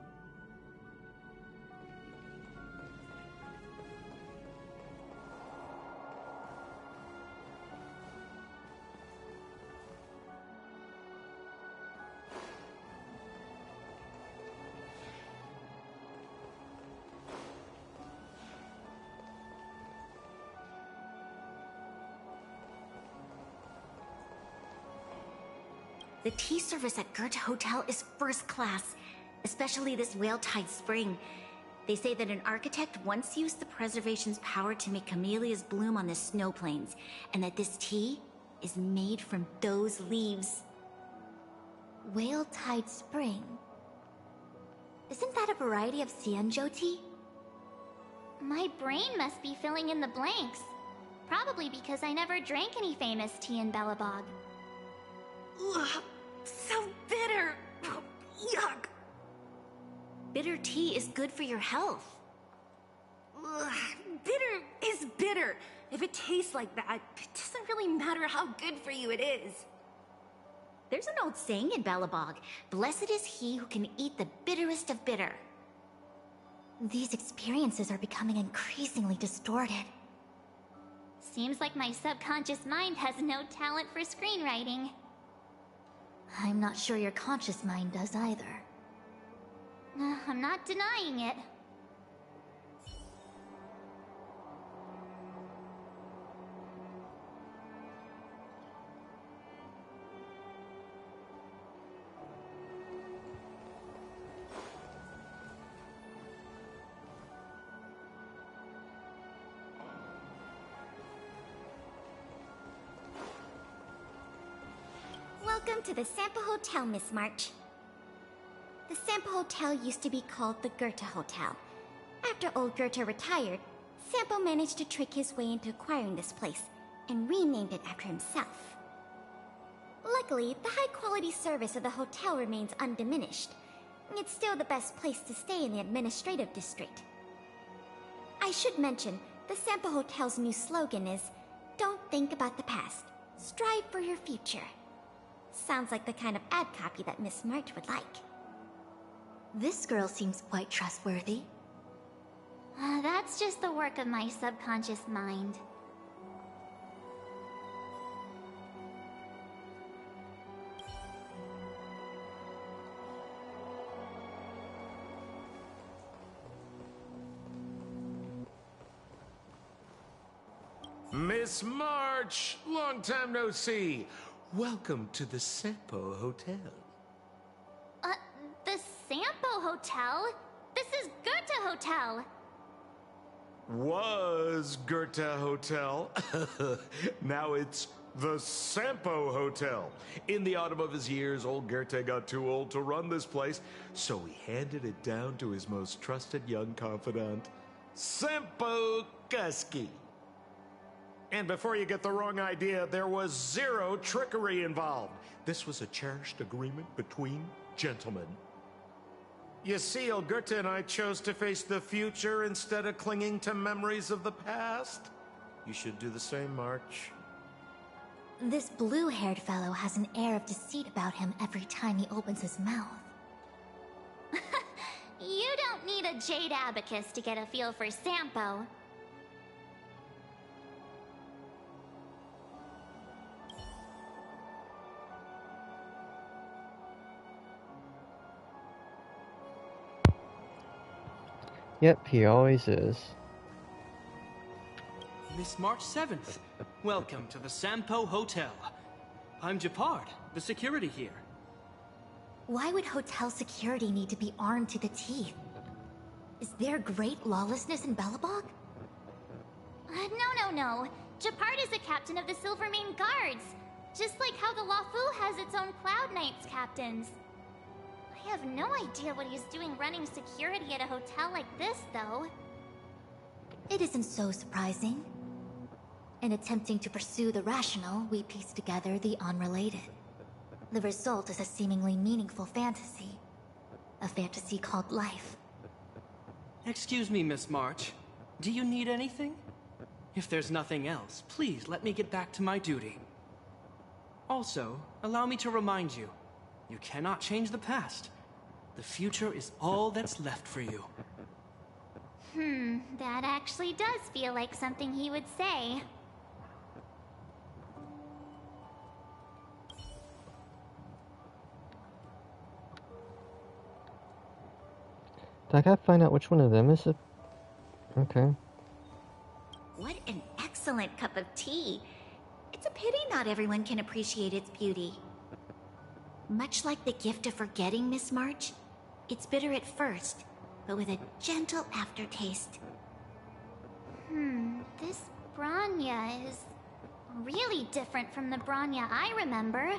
The tea service at Goethe Hotel is first class, especially this Whale-Tide Spring. They say that an architect once used the preservation's power to make camellias bloom on the snow plains, and that this tea is made from those leaves. Whale-Tide Spring? Isn't that a variety of Xianzhou tea? My brain must be filling in the blanks. Probably because I never drank any famous tea in Belobog. Ugh, so bitter! Yuck! Bitter tea is good for your health. Ugh, bitter is bitter. If it tastes like that, it doesn't really matter how good for you it is. There's an old saying in Belobog, blessed is he who can eat the bitterest of bitter. These experiences are becoming increasingly distorted. Seems like my subconscious mind has no talent for screenwriting. I'm not sure your conscious mind does either. I'm not denying it. Welcome to the Sampo Hotel, Miss March. The Sampo Hotel used to be called the Goethe Hotel. After old Goethe retired, Sampo managed to trick his way into acquiring this place and renamed it after himself. Luckily, the high-quality service of the hotel remains undiminished. It's still the best place to stay in the administrative district. I should mention, the Sampo Hotel's new slogan is, "Don't think about the past, strive for your future." Sounds like the kind of ad copy that Miss March would like. This girl seems quite trustworthy. That's just the work of my subconscious mind. Miss March, long time no see. Welcome to the Sampo Hotel. The Sampo Hotel? This is Goethe Hotel. Was Goethe Hotel. Now it's the Sampo Hotel. In the autumn of his years, old Goethe got too old to run this place, so he handed it down to his most trusted young confidant, Sampo Kuski. And before you get the wrong idea, there was zero trickery involved. This was a cherished agreement between gentlemen. You see, old Goethe and I chose to face the future instead of clinging to memories of the past. You should do the same, March. This blue-haired fellow has an air of deceit about him every time he opens his mouth. You don't need a jade abacus to get a feel for Sampo. Yep, he always is. Miss March 7th, welcome to the Sampo Hotel. I'm Japard, the security here. Why would hotel security need to be armed to the teeth? Is there great lawlessness in Belobog? No. Japard is the captain of the Silvermane Guards. Just like how the Luofu has its own Cloud Knights captains. I have no idea what he's doing running security at a hotel like this, though. It isn't so surprising. In attempting to pursue the rational, we piece together the unrelated. The result is a seemingly meaningful fantasy. A fantasy called life. Excuse me, Miss March. Do you need anything? If there's nothing else, please let me get back to my duty. Also, allow me to remind you, you cannot change the past. The future is all that's left for you. That actually does feel like something he would say. I gotta find out which one of them is it. Okay. What an excellent cup of tea. It's a pity not everyone can appreciate its beauty. Much like the gift of forgetting, Miss March, it's bitter at first, but with a gentle aftertaste. This Bronya is really different from the Bronya I remember.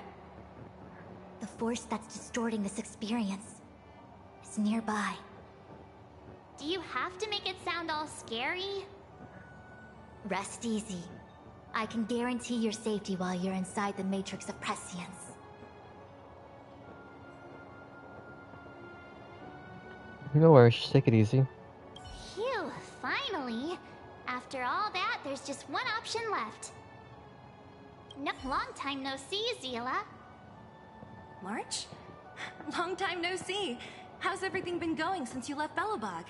The force that's distorting this experience is nearby. Do you have to make it sound all scary? Rest easy. I can guarantee your safety while you're inside the Matrix of Prescience. No worries, just take it easy. Phew, finally. After all that, there's just one option left. No, long time no see, Zila. March? Long time no see. How's everything been going since you left Belobog?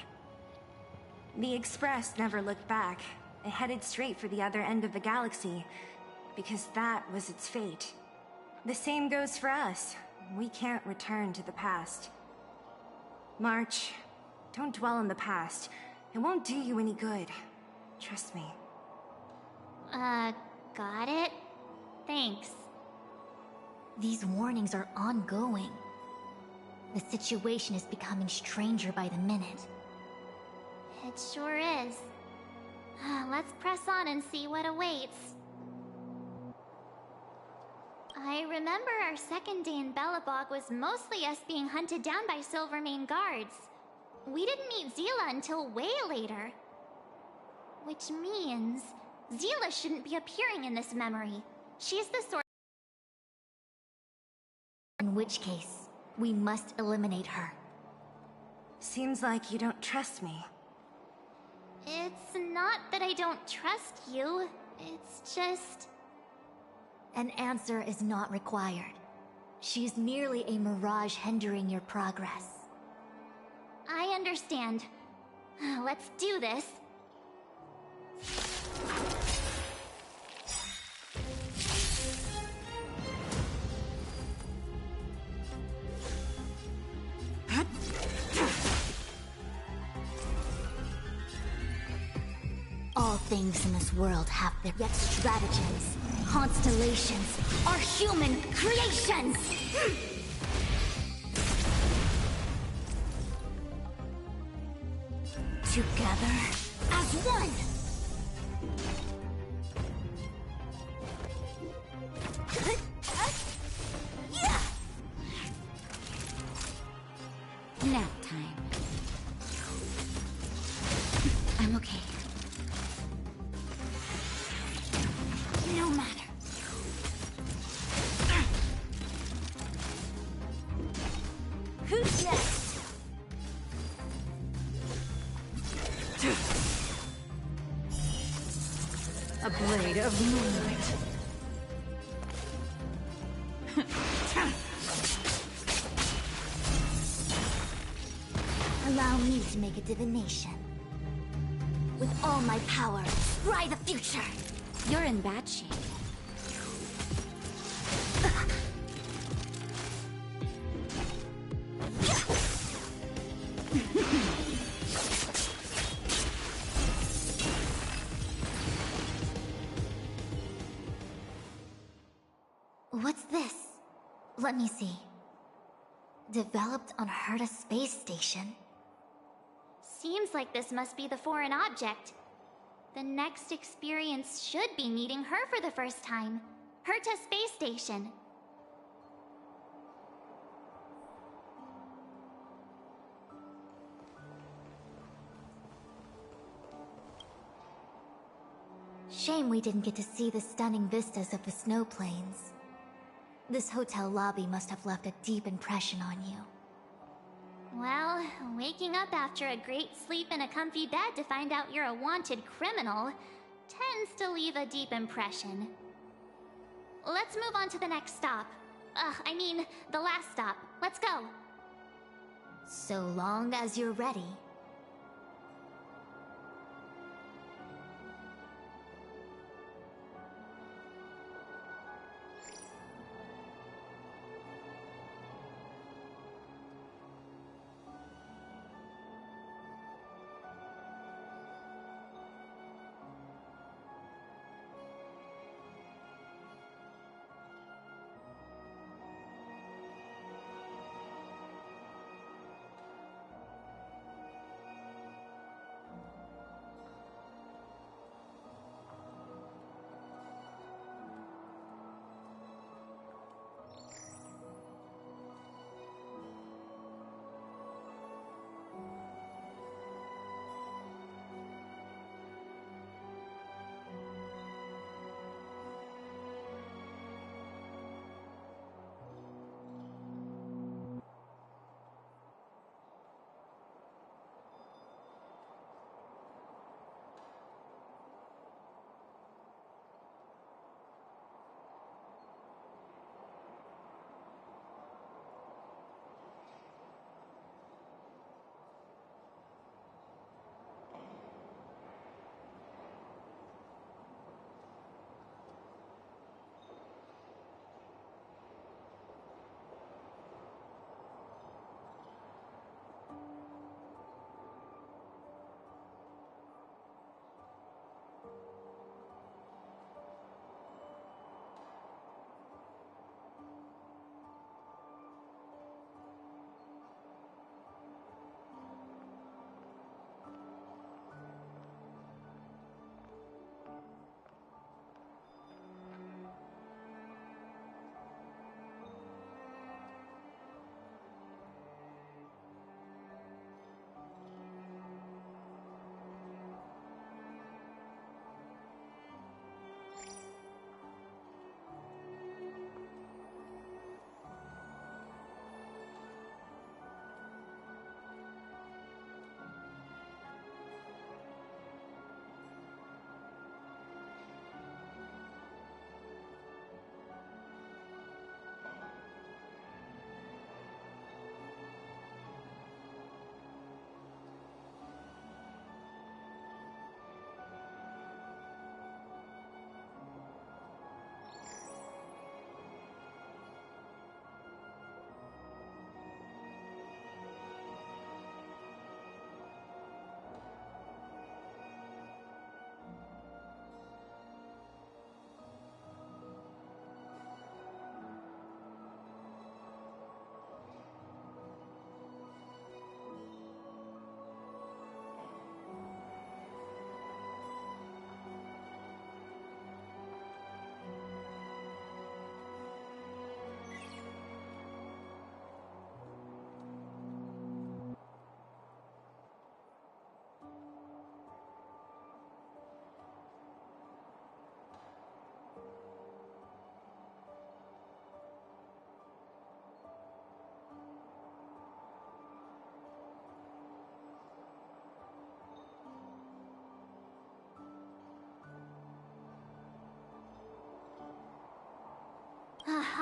The Express never looked back. It headed straight for the other end of the galaxy, because that was its fate. The same goes for us. We can't return to the past. March, don't dwell on the past. It won't do you any good. Trust me. Got it? Thanks. These warnings are ongoing. The situation is becoming stranger by the minute. It sure is. Let's press on and see what awaits. I remember our second day in Belobog was mostly us being hunted down by Silvermane Guards. We didn't meet Zila until way later. Which means Zila shouldn't be appearing in this memory. She's the sort. In which case, we must eliminate her. Seems like you don't trust me. It's not that I don't trust you. It's just... An answer is not required. She's merely a mirage hindering your progress. I understand. Let's do this. All things in this world have their yet stratagems. Constellations are human creations! Together as one! Nap time. I'm okay. No matter. Who's next? A blade of moonlight. Allow me to make a divination. With all my power, scry the future! You're in bad shape. What's this? Let me see. Developed on Herta Space Station. Seems like this must be the foreign object. The next experience should be meeting her for the first time. Herta Space Station. Shame we didn't get to see the stunning vistas of the snow plains. This hotel lobby must have left a deep impression on you. Well, waking up after a great sleep in a comfy bed to find out you're a wanted criminal tends to leave a deep impression. Let's move on to the next stop. I mean, the last stop. Let's go. So long as you're ready.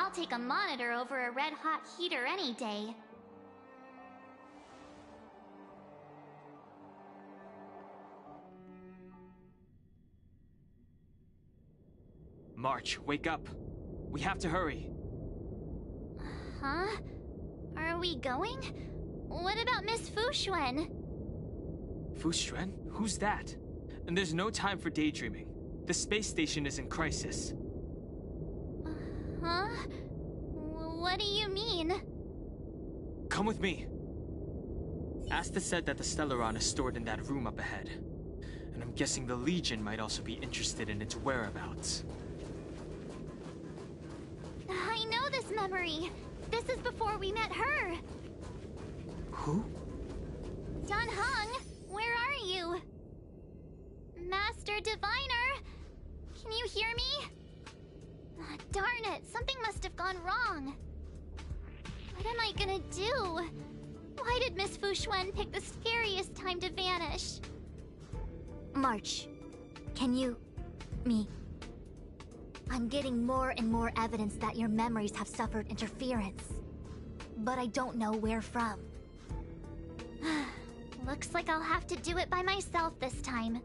I'll take a monitor over a red-hot heater any day. March, wake up. We have to hurry. Huh? Are we going? What about Miss Fuxuan? Fuxuan? Who's that? And there's no time for daydreaming. The space station is in crisis. Huh? What do you mean? Come with me. Asta said that the Stellaron is stored in that room up ahead. And I'm guessing the Legion might also be interested in its whereabouts. I know this memory. This is before we met her. Who? Dan Heng, where are you? Master Diviner, can you hear me? Darn it, something must have gone wrong. What am I gonna do? Why did Miss Fuxuan pick the scariest time to vanish? March, can you... me? I'm getting more and more evidence that your memories have suffered interference. But I don't know where from. Looks like I'll have to do it by myself this time.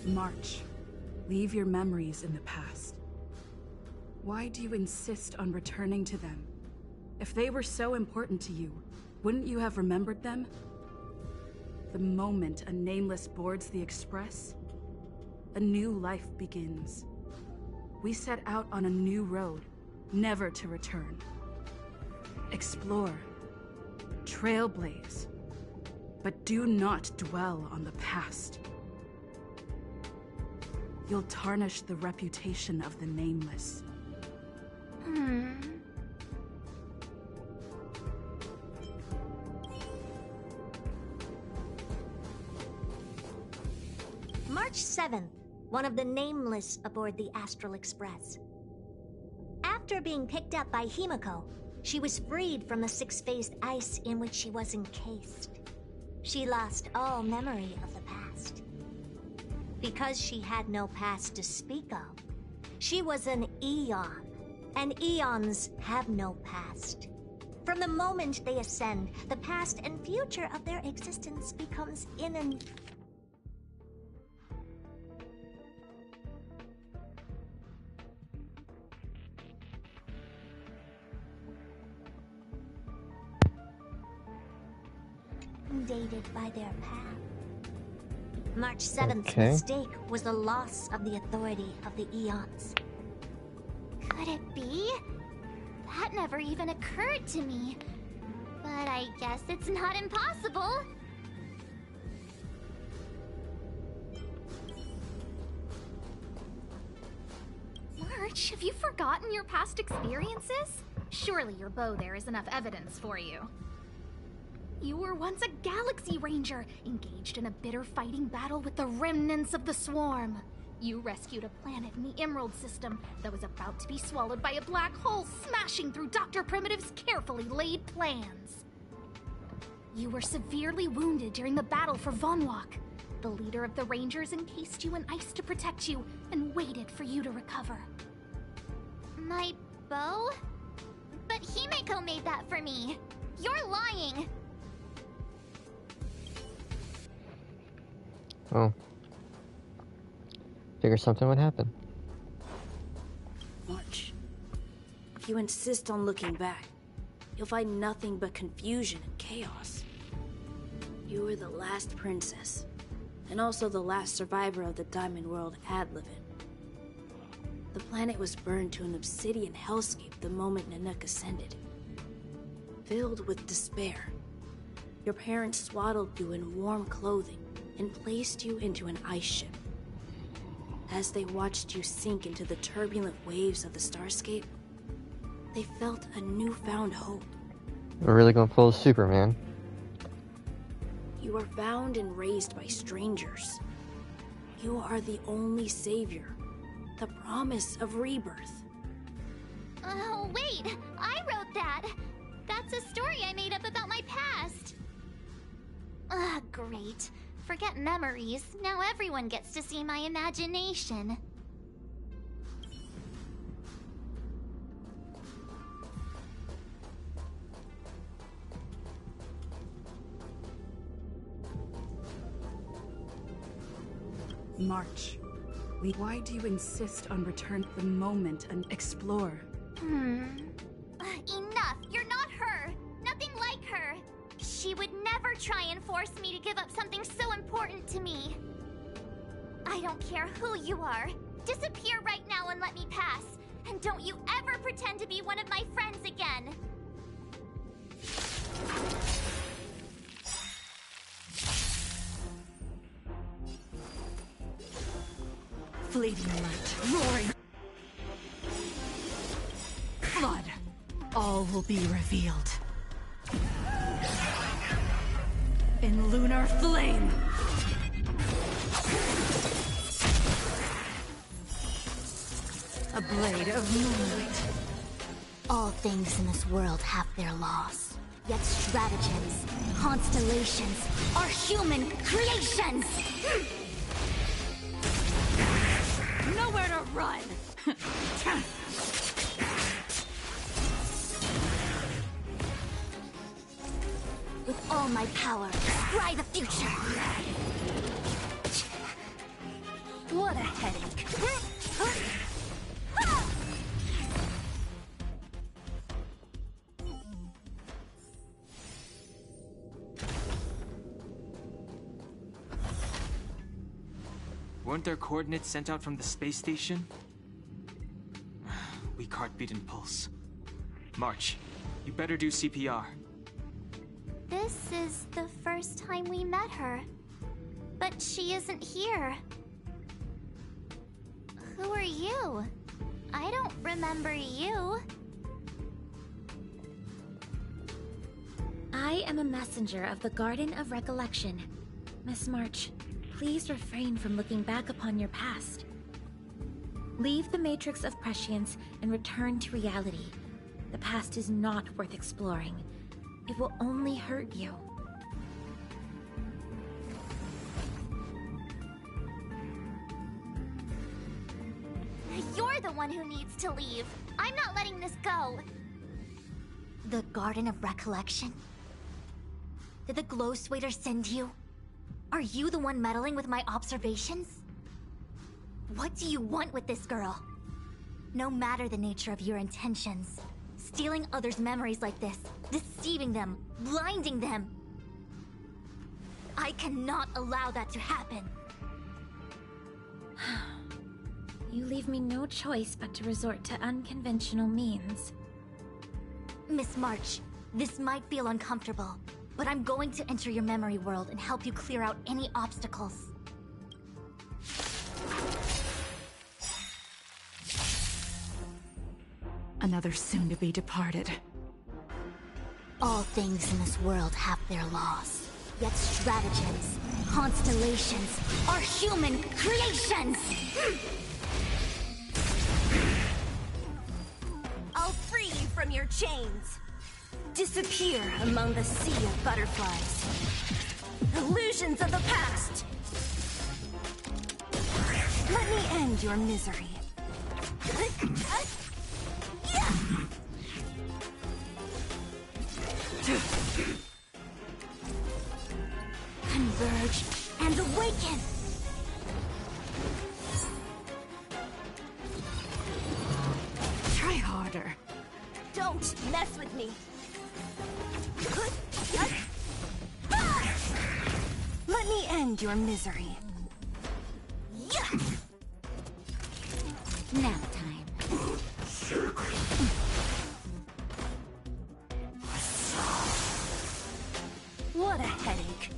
March, leave your memories in the past. Why do you insist on returning to them? If they were so important to you, wouldn't you have remembered them? The moment a Nameless boards the Express, a new life begins. We set out on a new road, never to return. Explore, trailblaze, but do not dwell on the past. You'll tarnish the reputation of the Nameless. March 7th, one of the Nameless aboard the Astral Express. After being picked up by Himiko, she was freed from the six-phased ice in which she was encased. She lost all memory of the past. Because she had no past to speak of, she was an Eon, and Eons have no past. From the moment they ascend, the past and future of their existence becomes inundated by their path. March 7th's mistake was the loss of the authority of the Eons. Could it be? That never even occurred to me. But I guess it's not impossible. March, have you forgotten your past experiences? Surely your bow there is enough evidence for you. You were once a Galaxy Ranger, engaged in a bitter fighting battle with the remnants of the Swarm. You rescued a planet in the Emerald System that was about to be swallowed by a black hole, smashing through Dr. Primitive's carefully laid plans. You were severely wounded during the battle for Vonwalk. The leader of the Rangers encased you in ice to protect you and waited for you to recover. My bow? But Himiko made that for me. You're lying. Oh. Figured something would happen. March, if you insist on looking back, you'll find nothing but confusion and chaos. You were the last princess, and also the last survivor of the Diamond World Adlivin. The planet was burned to an obsidian hellscape the moment Nanook ascended. Filled with despair, your parents swaddled you in warm clothing and placed you into an ice ship. As they watched you sink into the turbulent waves of the starscape, they felt a newfound hope. We're really gonna pull Superman. You were found and raised by strangers. You are the only savior. The promise of rebirth. Oh, wait! I wrote that! That's a story I made up about my past! Ugh, great. Forget memories. Now everyone gets to see my imagination. March. Why do you insist on return the moment and explore? Enough! You're not her! Nothing like her! She would never try and force me to give up something so important to me. I don't care who you are. Disappear right now and let me pass. And don't you ever pretend to be one of my friends again. Fleeting light, roaring flood. All will be revealed. In lunar flame. A blade of moonlight. All things in this world have their laws. Yet stratagems, constellations, are human creations! Nowhere to run! With all my power, scry the future! What a headache. Weren't there coordinates sent out from the space station? Weak heartbeat and pulse. March, you better do CPR. This is the first time we met her. But she isn't here. Who are you? I don't remember you. I am a messenger of the Garden of Recollection. Miss March, please refrain from looking back upon your past. Leave the Matrix of Prescience and return to reality. The past is not worth exploring. It will only hurt you. You're the one who needs to leave. I'm not letting this go. The Garden of Recollection? Did the Glowswaiter send you? Are you the one meddling with my observations? What do you want with this girl? No matter the nature of your intentions, stealing others' memories like this, deceiving them, blinding them, I cannot allow that to happen. You leave me no choice but to resort to unconventional means. Miss March, this might feel uncomfortable, but I'm going to enter your memory world and help you clear out any obstacles. Another soon-to-be departed. All things in this world have their laws. Yet stratagems, constellations, are human creations! I'll free you from your chains. Disappear among the sea of butterflies. Illusions of the past. Let me end your misery. Converge and awaken! Try harder. Don't mess with me. Let me end your misery. Nap time. What a headache.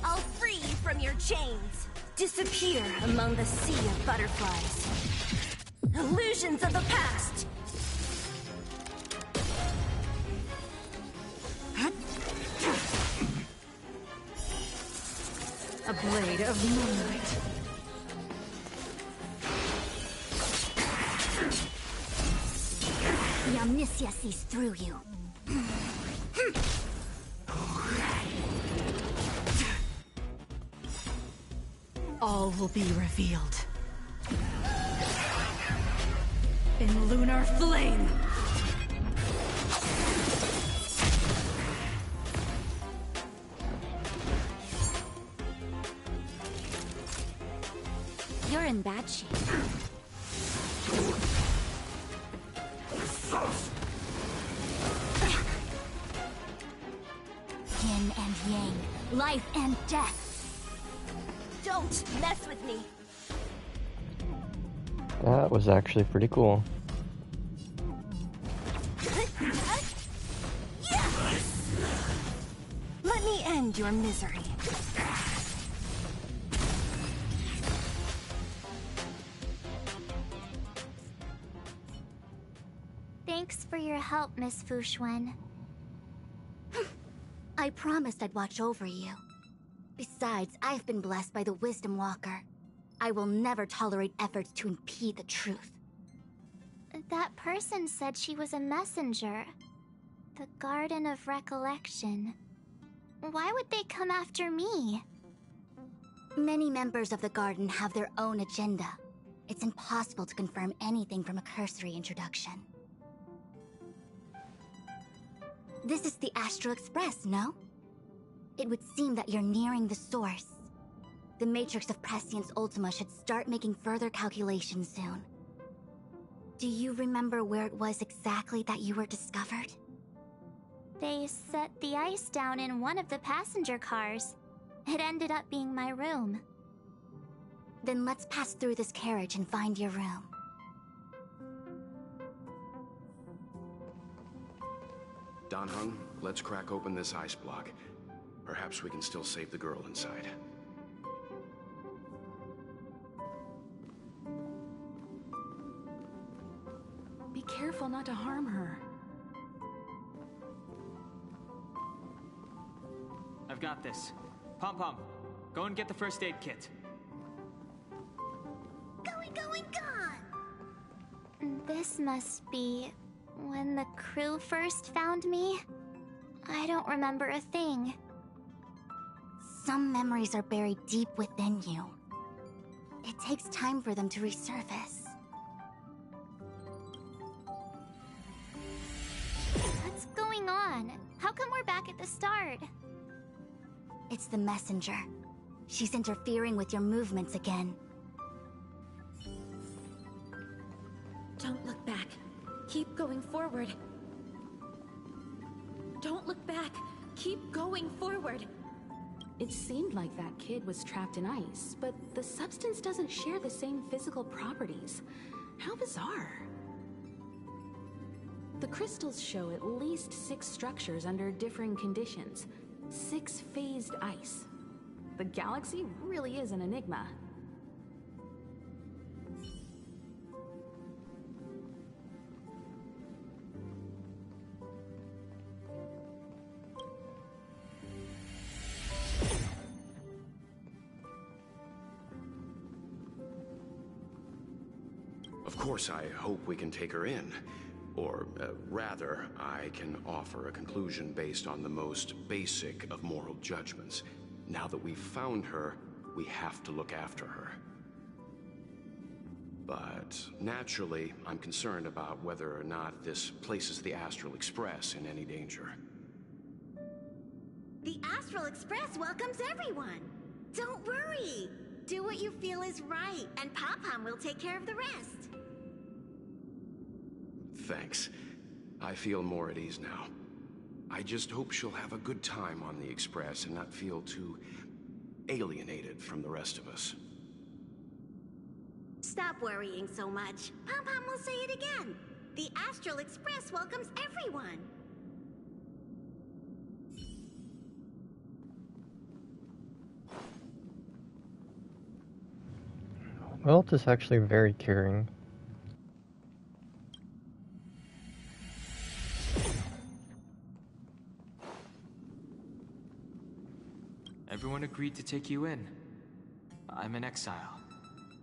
I'll free you from your chains. Disappear among the sea of butterflies. Illusions of the past. A blade of moonlight. The Omnicia sees through you. All will be revealed. In lunar flame! You're in bad shape. Yin and yang, life and death. Don't mess with me. That was actually pretty cool. Let me end your misery. Thanks for your help, Miss Fushuen. I promised I'd watch over you. Besides, I've been blessed by the Wisdom Walker. I will never tolerate efforts to impede the truth. That person said she was a messenger. The Garden of Recollection. Why would they come after me? Many members of the Garden have their own agenda. It's impossible to confirm anything from a cursory introduction. This is the Astral Express, no? It would seem that you're nearing the source. The Matrix of Prescience Ultima should start making further calculations soon. Do you remember where it was exactly that you were discovered? They set the ice down in one of the passenger cars. It ended up being my room. Then let's pass through this carriage and find your room. Dan Heng, let's crack open this ice block. Perhaps we can still save the girl inside. Be careful not to harm her. I've got this. Pom-Pom, go and get the first aid kit. Gone! This must be when the crew first found me. I don't remember a thing. Some memories are buried deep within you. It takes time for them to resurface. What's going on? How come we're back at the start? It's the messenger. She's interfering with your movements again. Don't look back. Keep going forward. Don't look back. Keep going forward. It seemed like that kid was trapped in ice, but the substance doesn't share the same physical properties. How bizarre. The crystals show at least 6 structures under differing conditions. 6 phased ice. The galaxy really is an enigma. Of course, I hope we can take her in. Or, rather, I can offer a conclusion based on the most basic of moral judgments. Now that we've found her, we have to look after her. But, naturally, I'm concerned about whether or not this places the Astral Express in any danger. The Astral Express welcomes everyone. Don't worry. Do what you feel is right, and Pom-Pom will take care of the rest. Thanks. I feel more at ease now. I just hope she'll have a good time on the Express and not feel too alienated from the rest of us. Stop worrying so much. Pom-Pom will say it again. The Astral Express welcomes everyone. Welt is actually very caring. Everyone agreed to take you in. I'm in exile.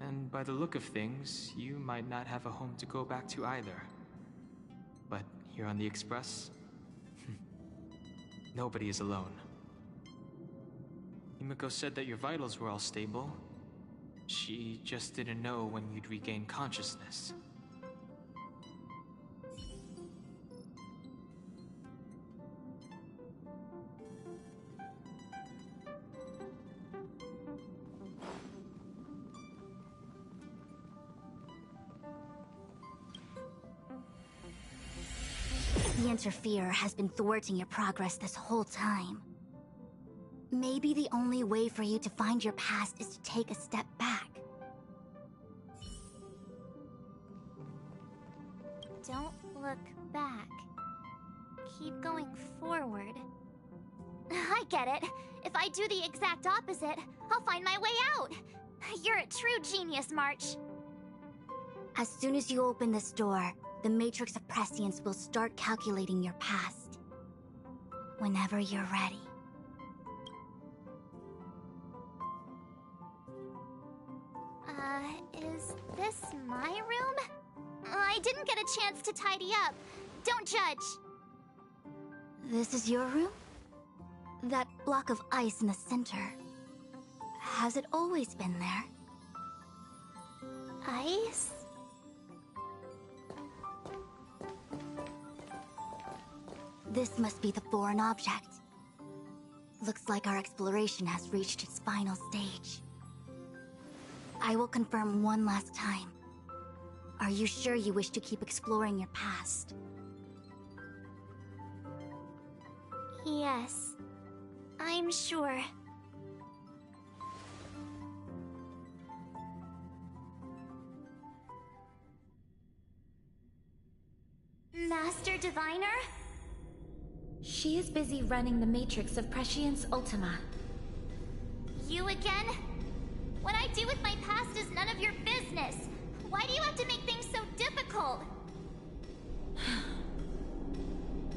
And by the look of things, you might not have a home to go back to either. But here on the Express, nobody is alone. Himiko said that your vitals were all stable. She just didn't know when you'd regain consciousness. The Interferer has been thwarting your progress this whole time. Maybe the only way for you to find your past is to take a step back. Don't look back. Keep going forward. I get it. If I do the exact opposite, I'll find my way out. You're a true genius, March. As soon as you open this door, the Matrix of Prescience will start calculating your past. Whenever you're ready. Is this my room? I didn't get a chance to tidy up. Don't judge. This is your room? That block of ice in the center. Has it always been there? Ice? This must be the foreign object. Looks like our exploration has reached its final stage. I will confirm one last time. Are you sure you wish to keep exploring your past? Yes, I'm sure. Master Diviner? She is busy running the Matrix of Prescience Ultima. You again? What I do with my past is none of your business. Why do you have to make things so difficult?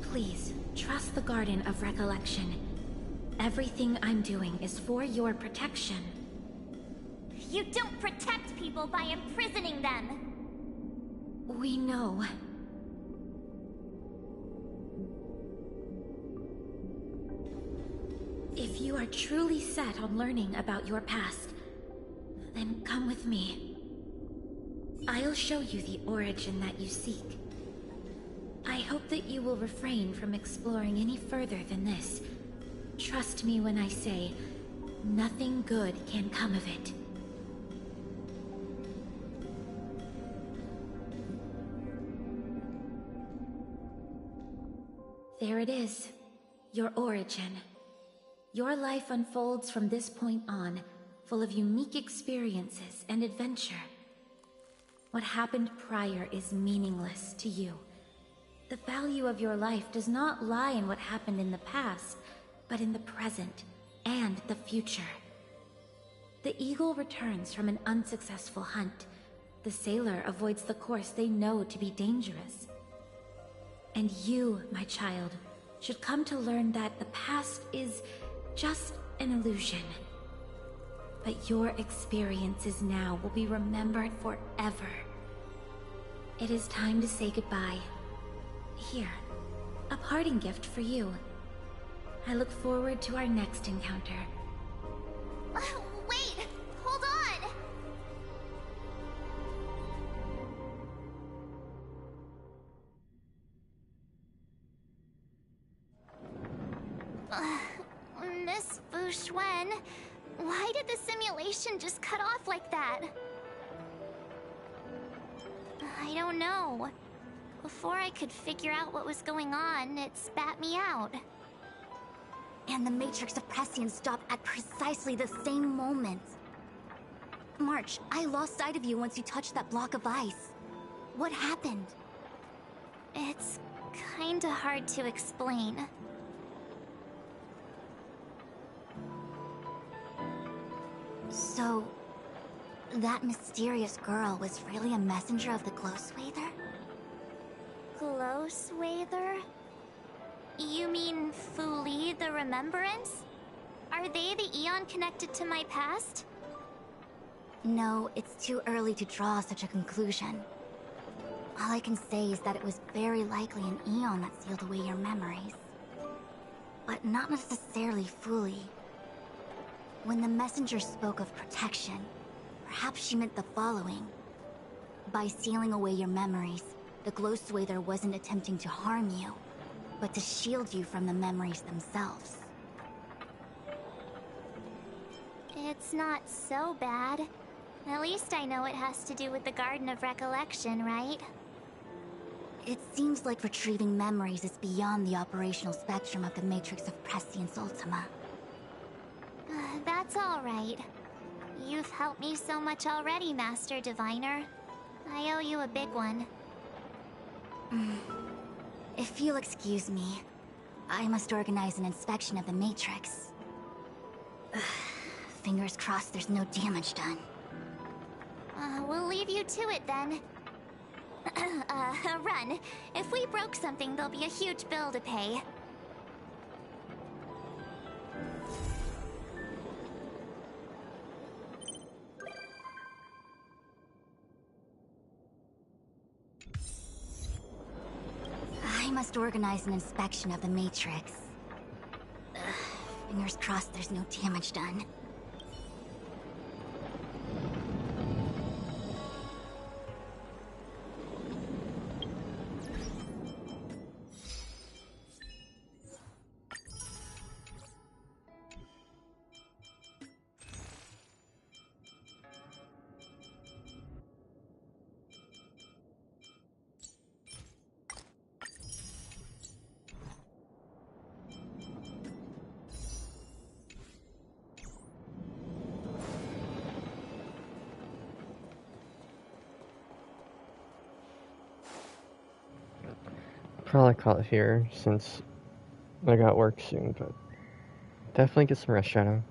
Please, trust the Garden of Recollection. Everything I'm doing is for your protection. You don't protect people by imprisoning them. We know. If you are truly set on learning about your past, then come with me. I'll show you the origin that you seek. I hope that you will refrain from exploring any further than this. Trust me when I say, nothing good can come of it. There it is, your origin. Your life unfolds from this point on, full of unique experiences and adventure. What happened prior is meaningless to you. The value of your life does not lie in what happened in the past, but in the present and the future. The eagle returns from an unsuccessful hunt. The sailor avoids the course they know to be dangerous. And you, my child, should come to learn that the past is just an illusion. But your experiences now will be remembered forever. It is time to say goodbye. Here, a parting gift for you. I look forward to our next encounter. Wait! Hold on! Miss Fu Xuan, why did the simulation just cut off like that? I don't know. Before I could figure out what was going on, it spat me out. And the Matrix of Prescience stopped at precisely the same moment. March, I lost sight of you once you touched that block of ice. What happened? It's kinda hard to explain. So, that mysterious girl was really a messenger of the Glow Swather? Glow Swather? You mean Fu Li, the Remembrance? Are they the Eon connected to my past? No, it's too early to draw such a conclusion. All I can say is that it was very likely an Aeon that sealed away your memories. But not necessarily fully. When the messenger spoke of protection, perhaps she meant the following. By sealing away your memories, the Glowswather wasn't attempting to harm you, but to shield you from the memories themselves. It's not so bad. At least I know it has to do with the Garden of Recollection, right? It seems like retrieving memories is beyond the operational spectrum of the Matrix of Prescience Ultima. That's all right. You've helped me so much already, Master Diviner. I owe you a big one. If you'll excuse me, I must organize an inspection of the Matrix. Fingers crossed there's no damage done. We'll leave you to it then. Run. If we broke something, there'll be a huge bill to pay. I must organize an inspection of the Matrix. Fingers crossed there's no damage done. Probably call it here since I got work soon, but definitely get some rest, Shadow.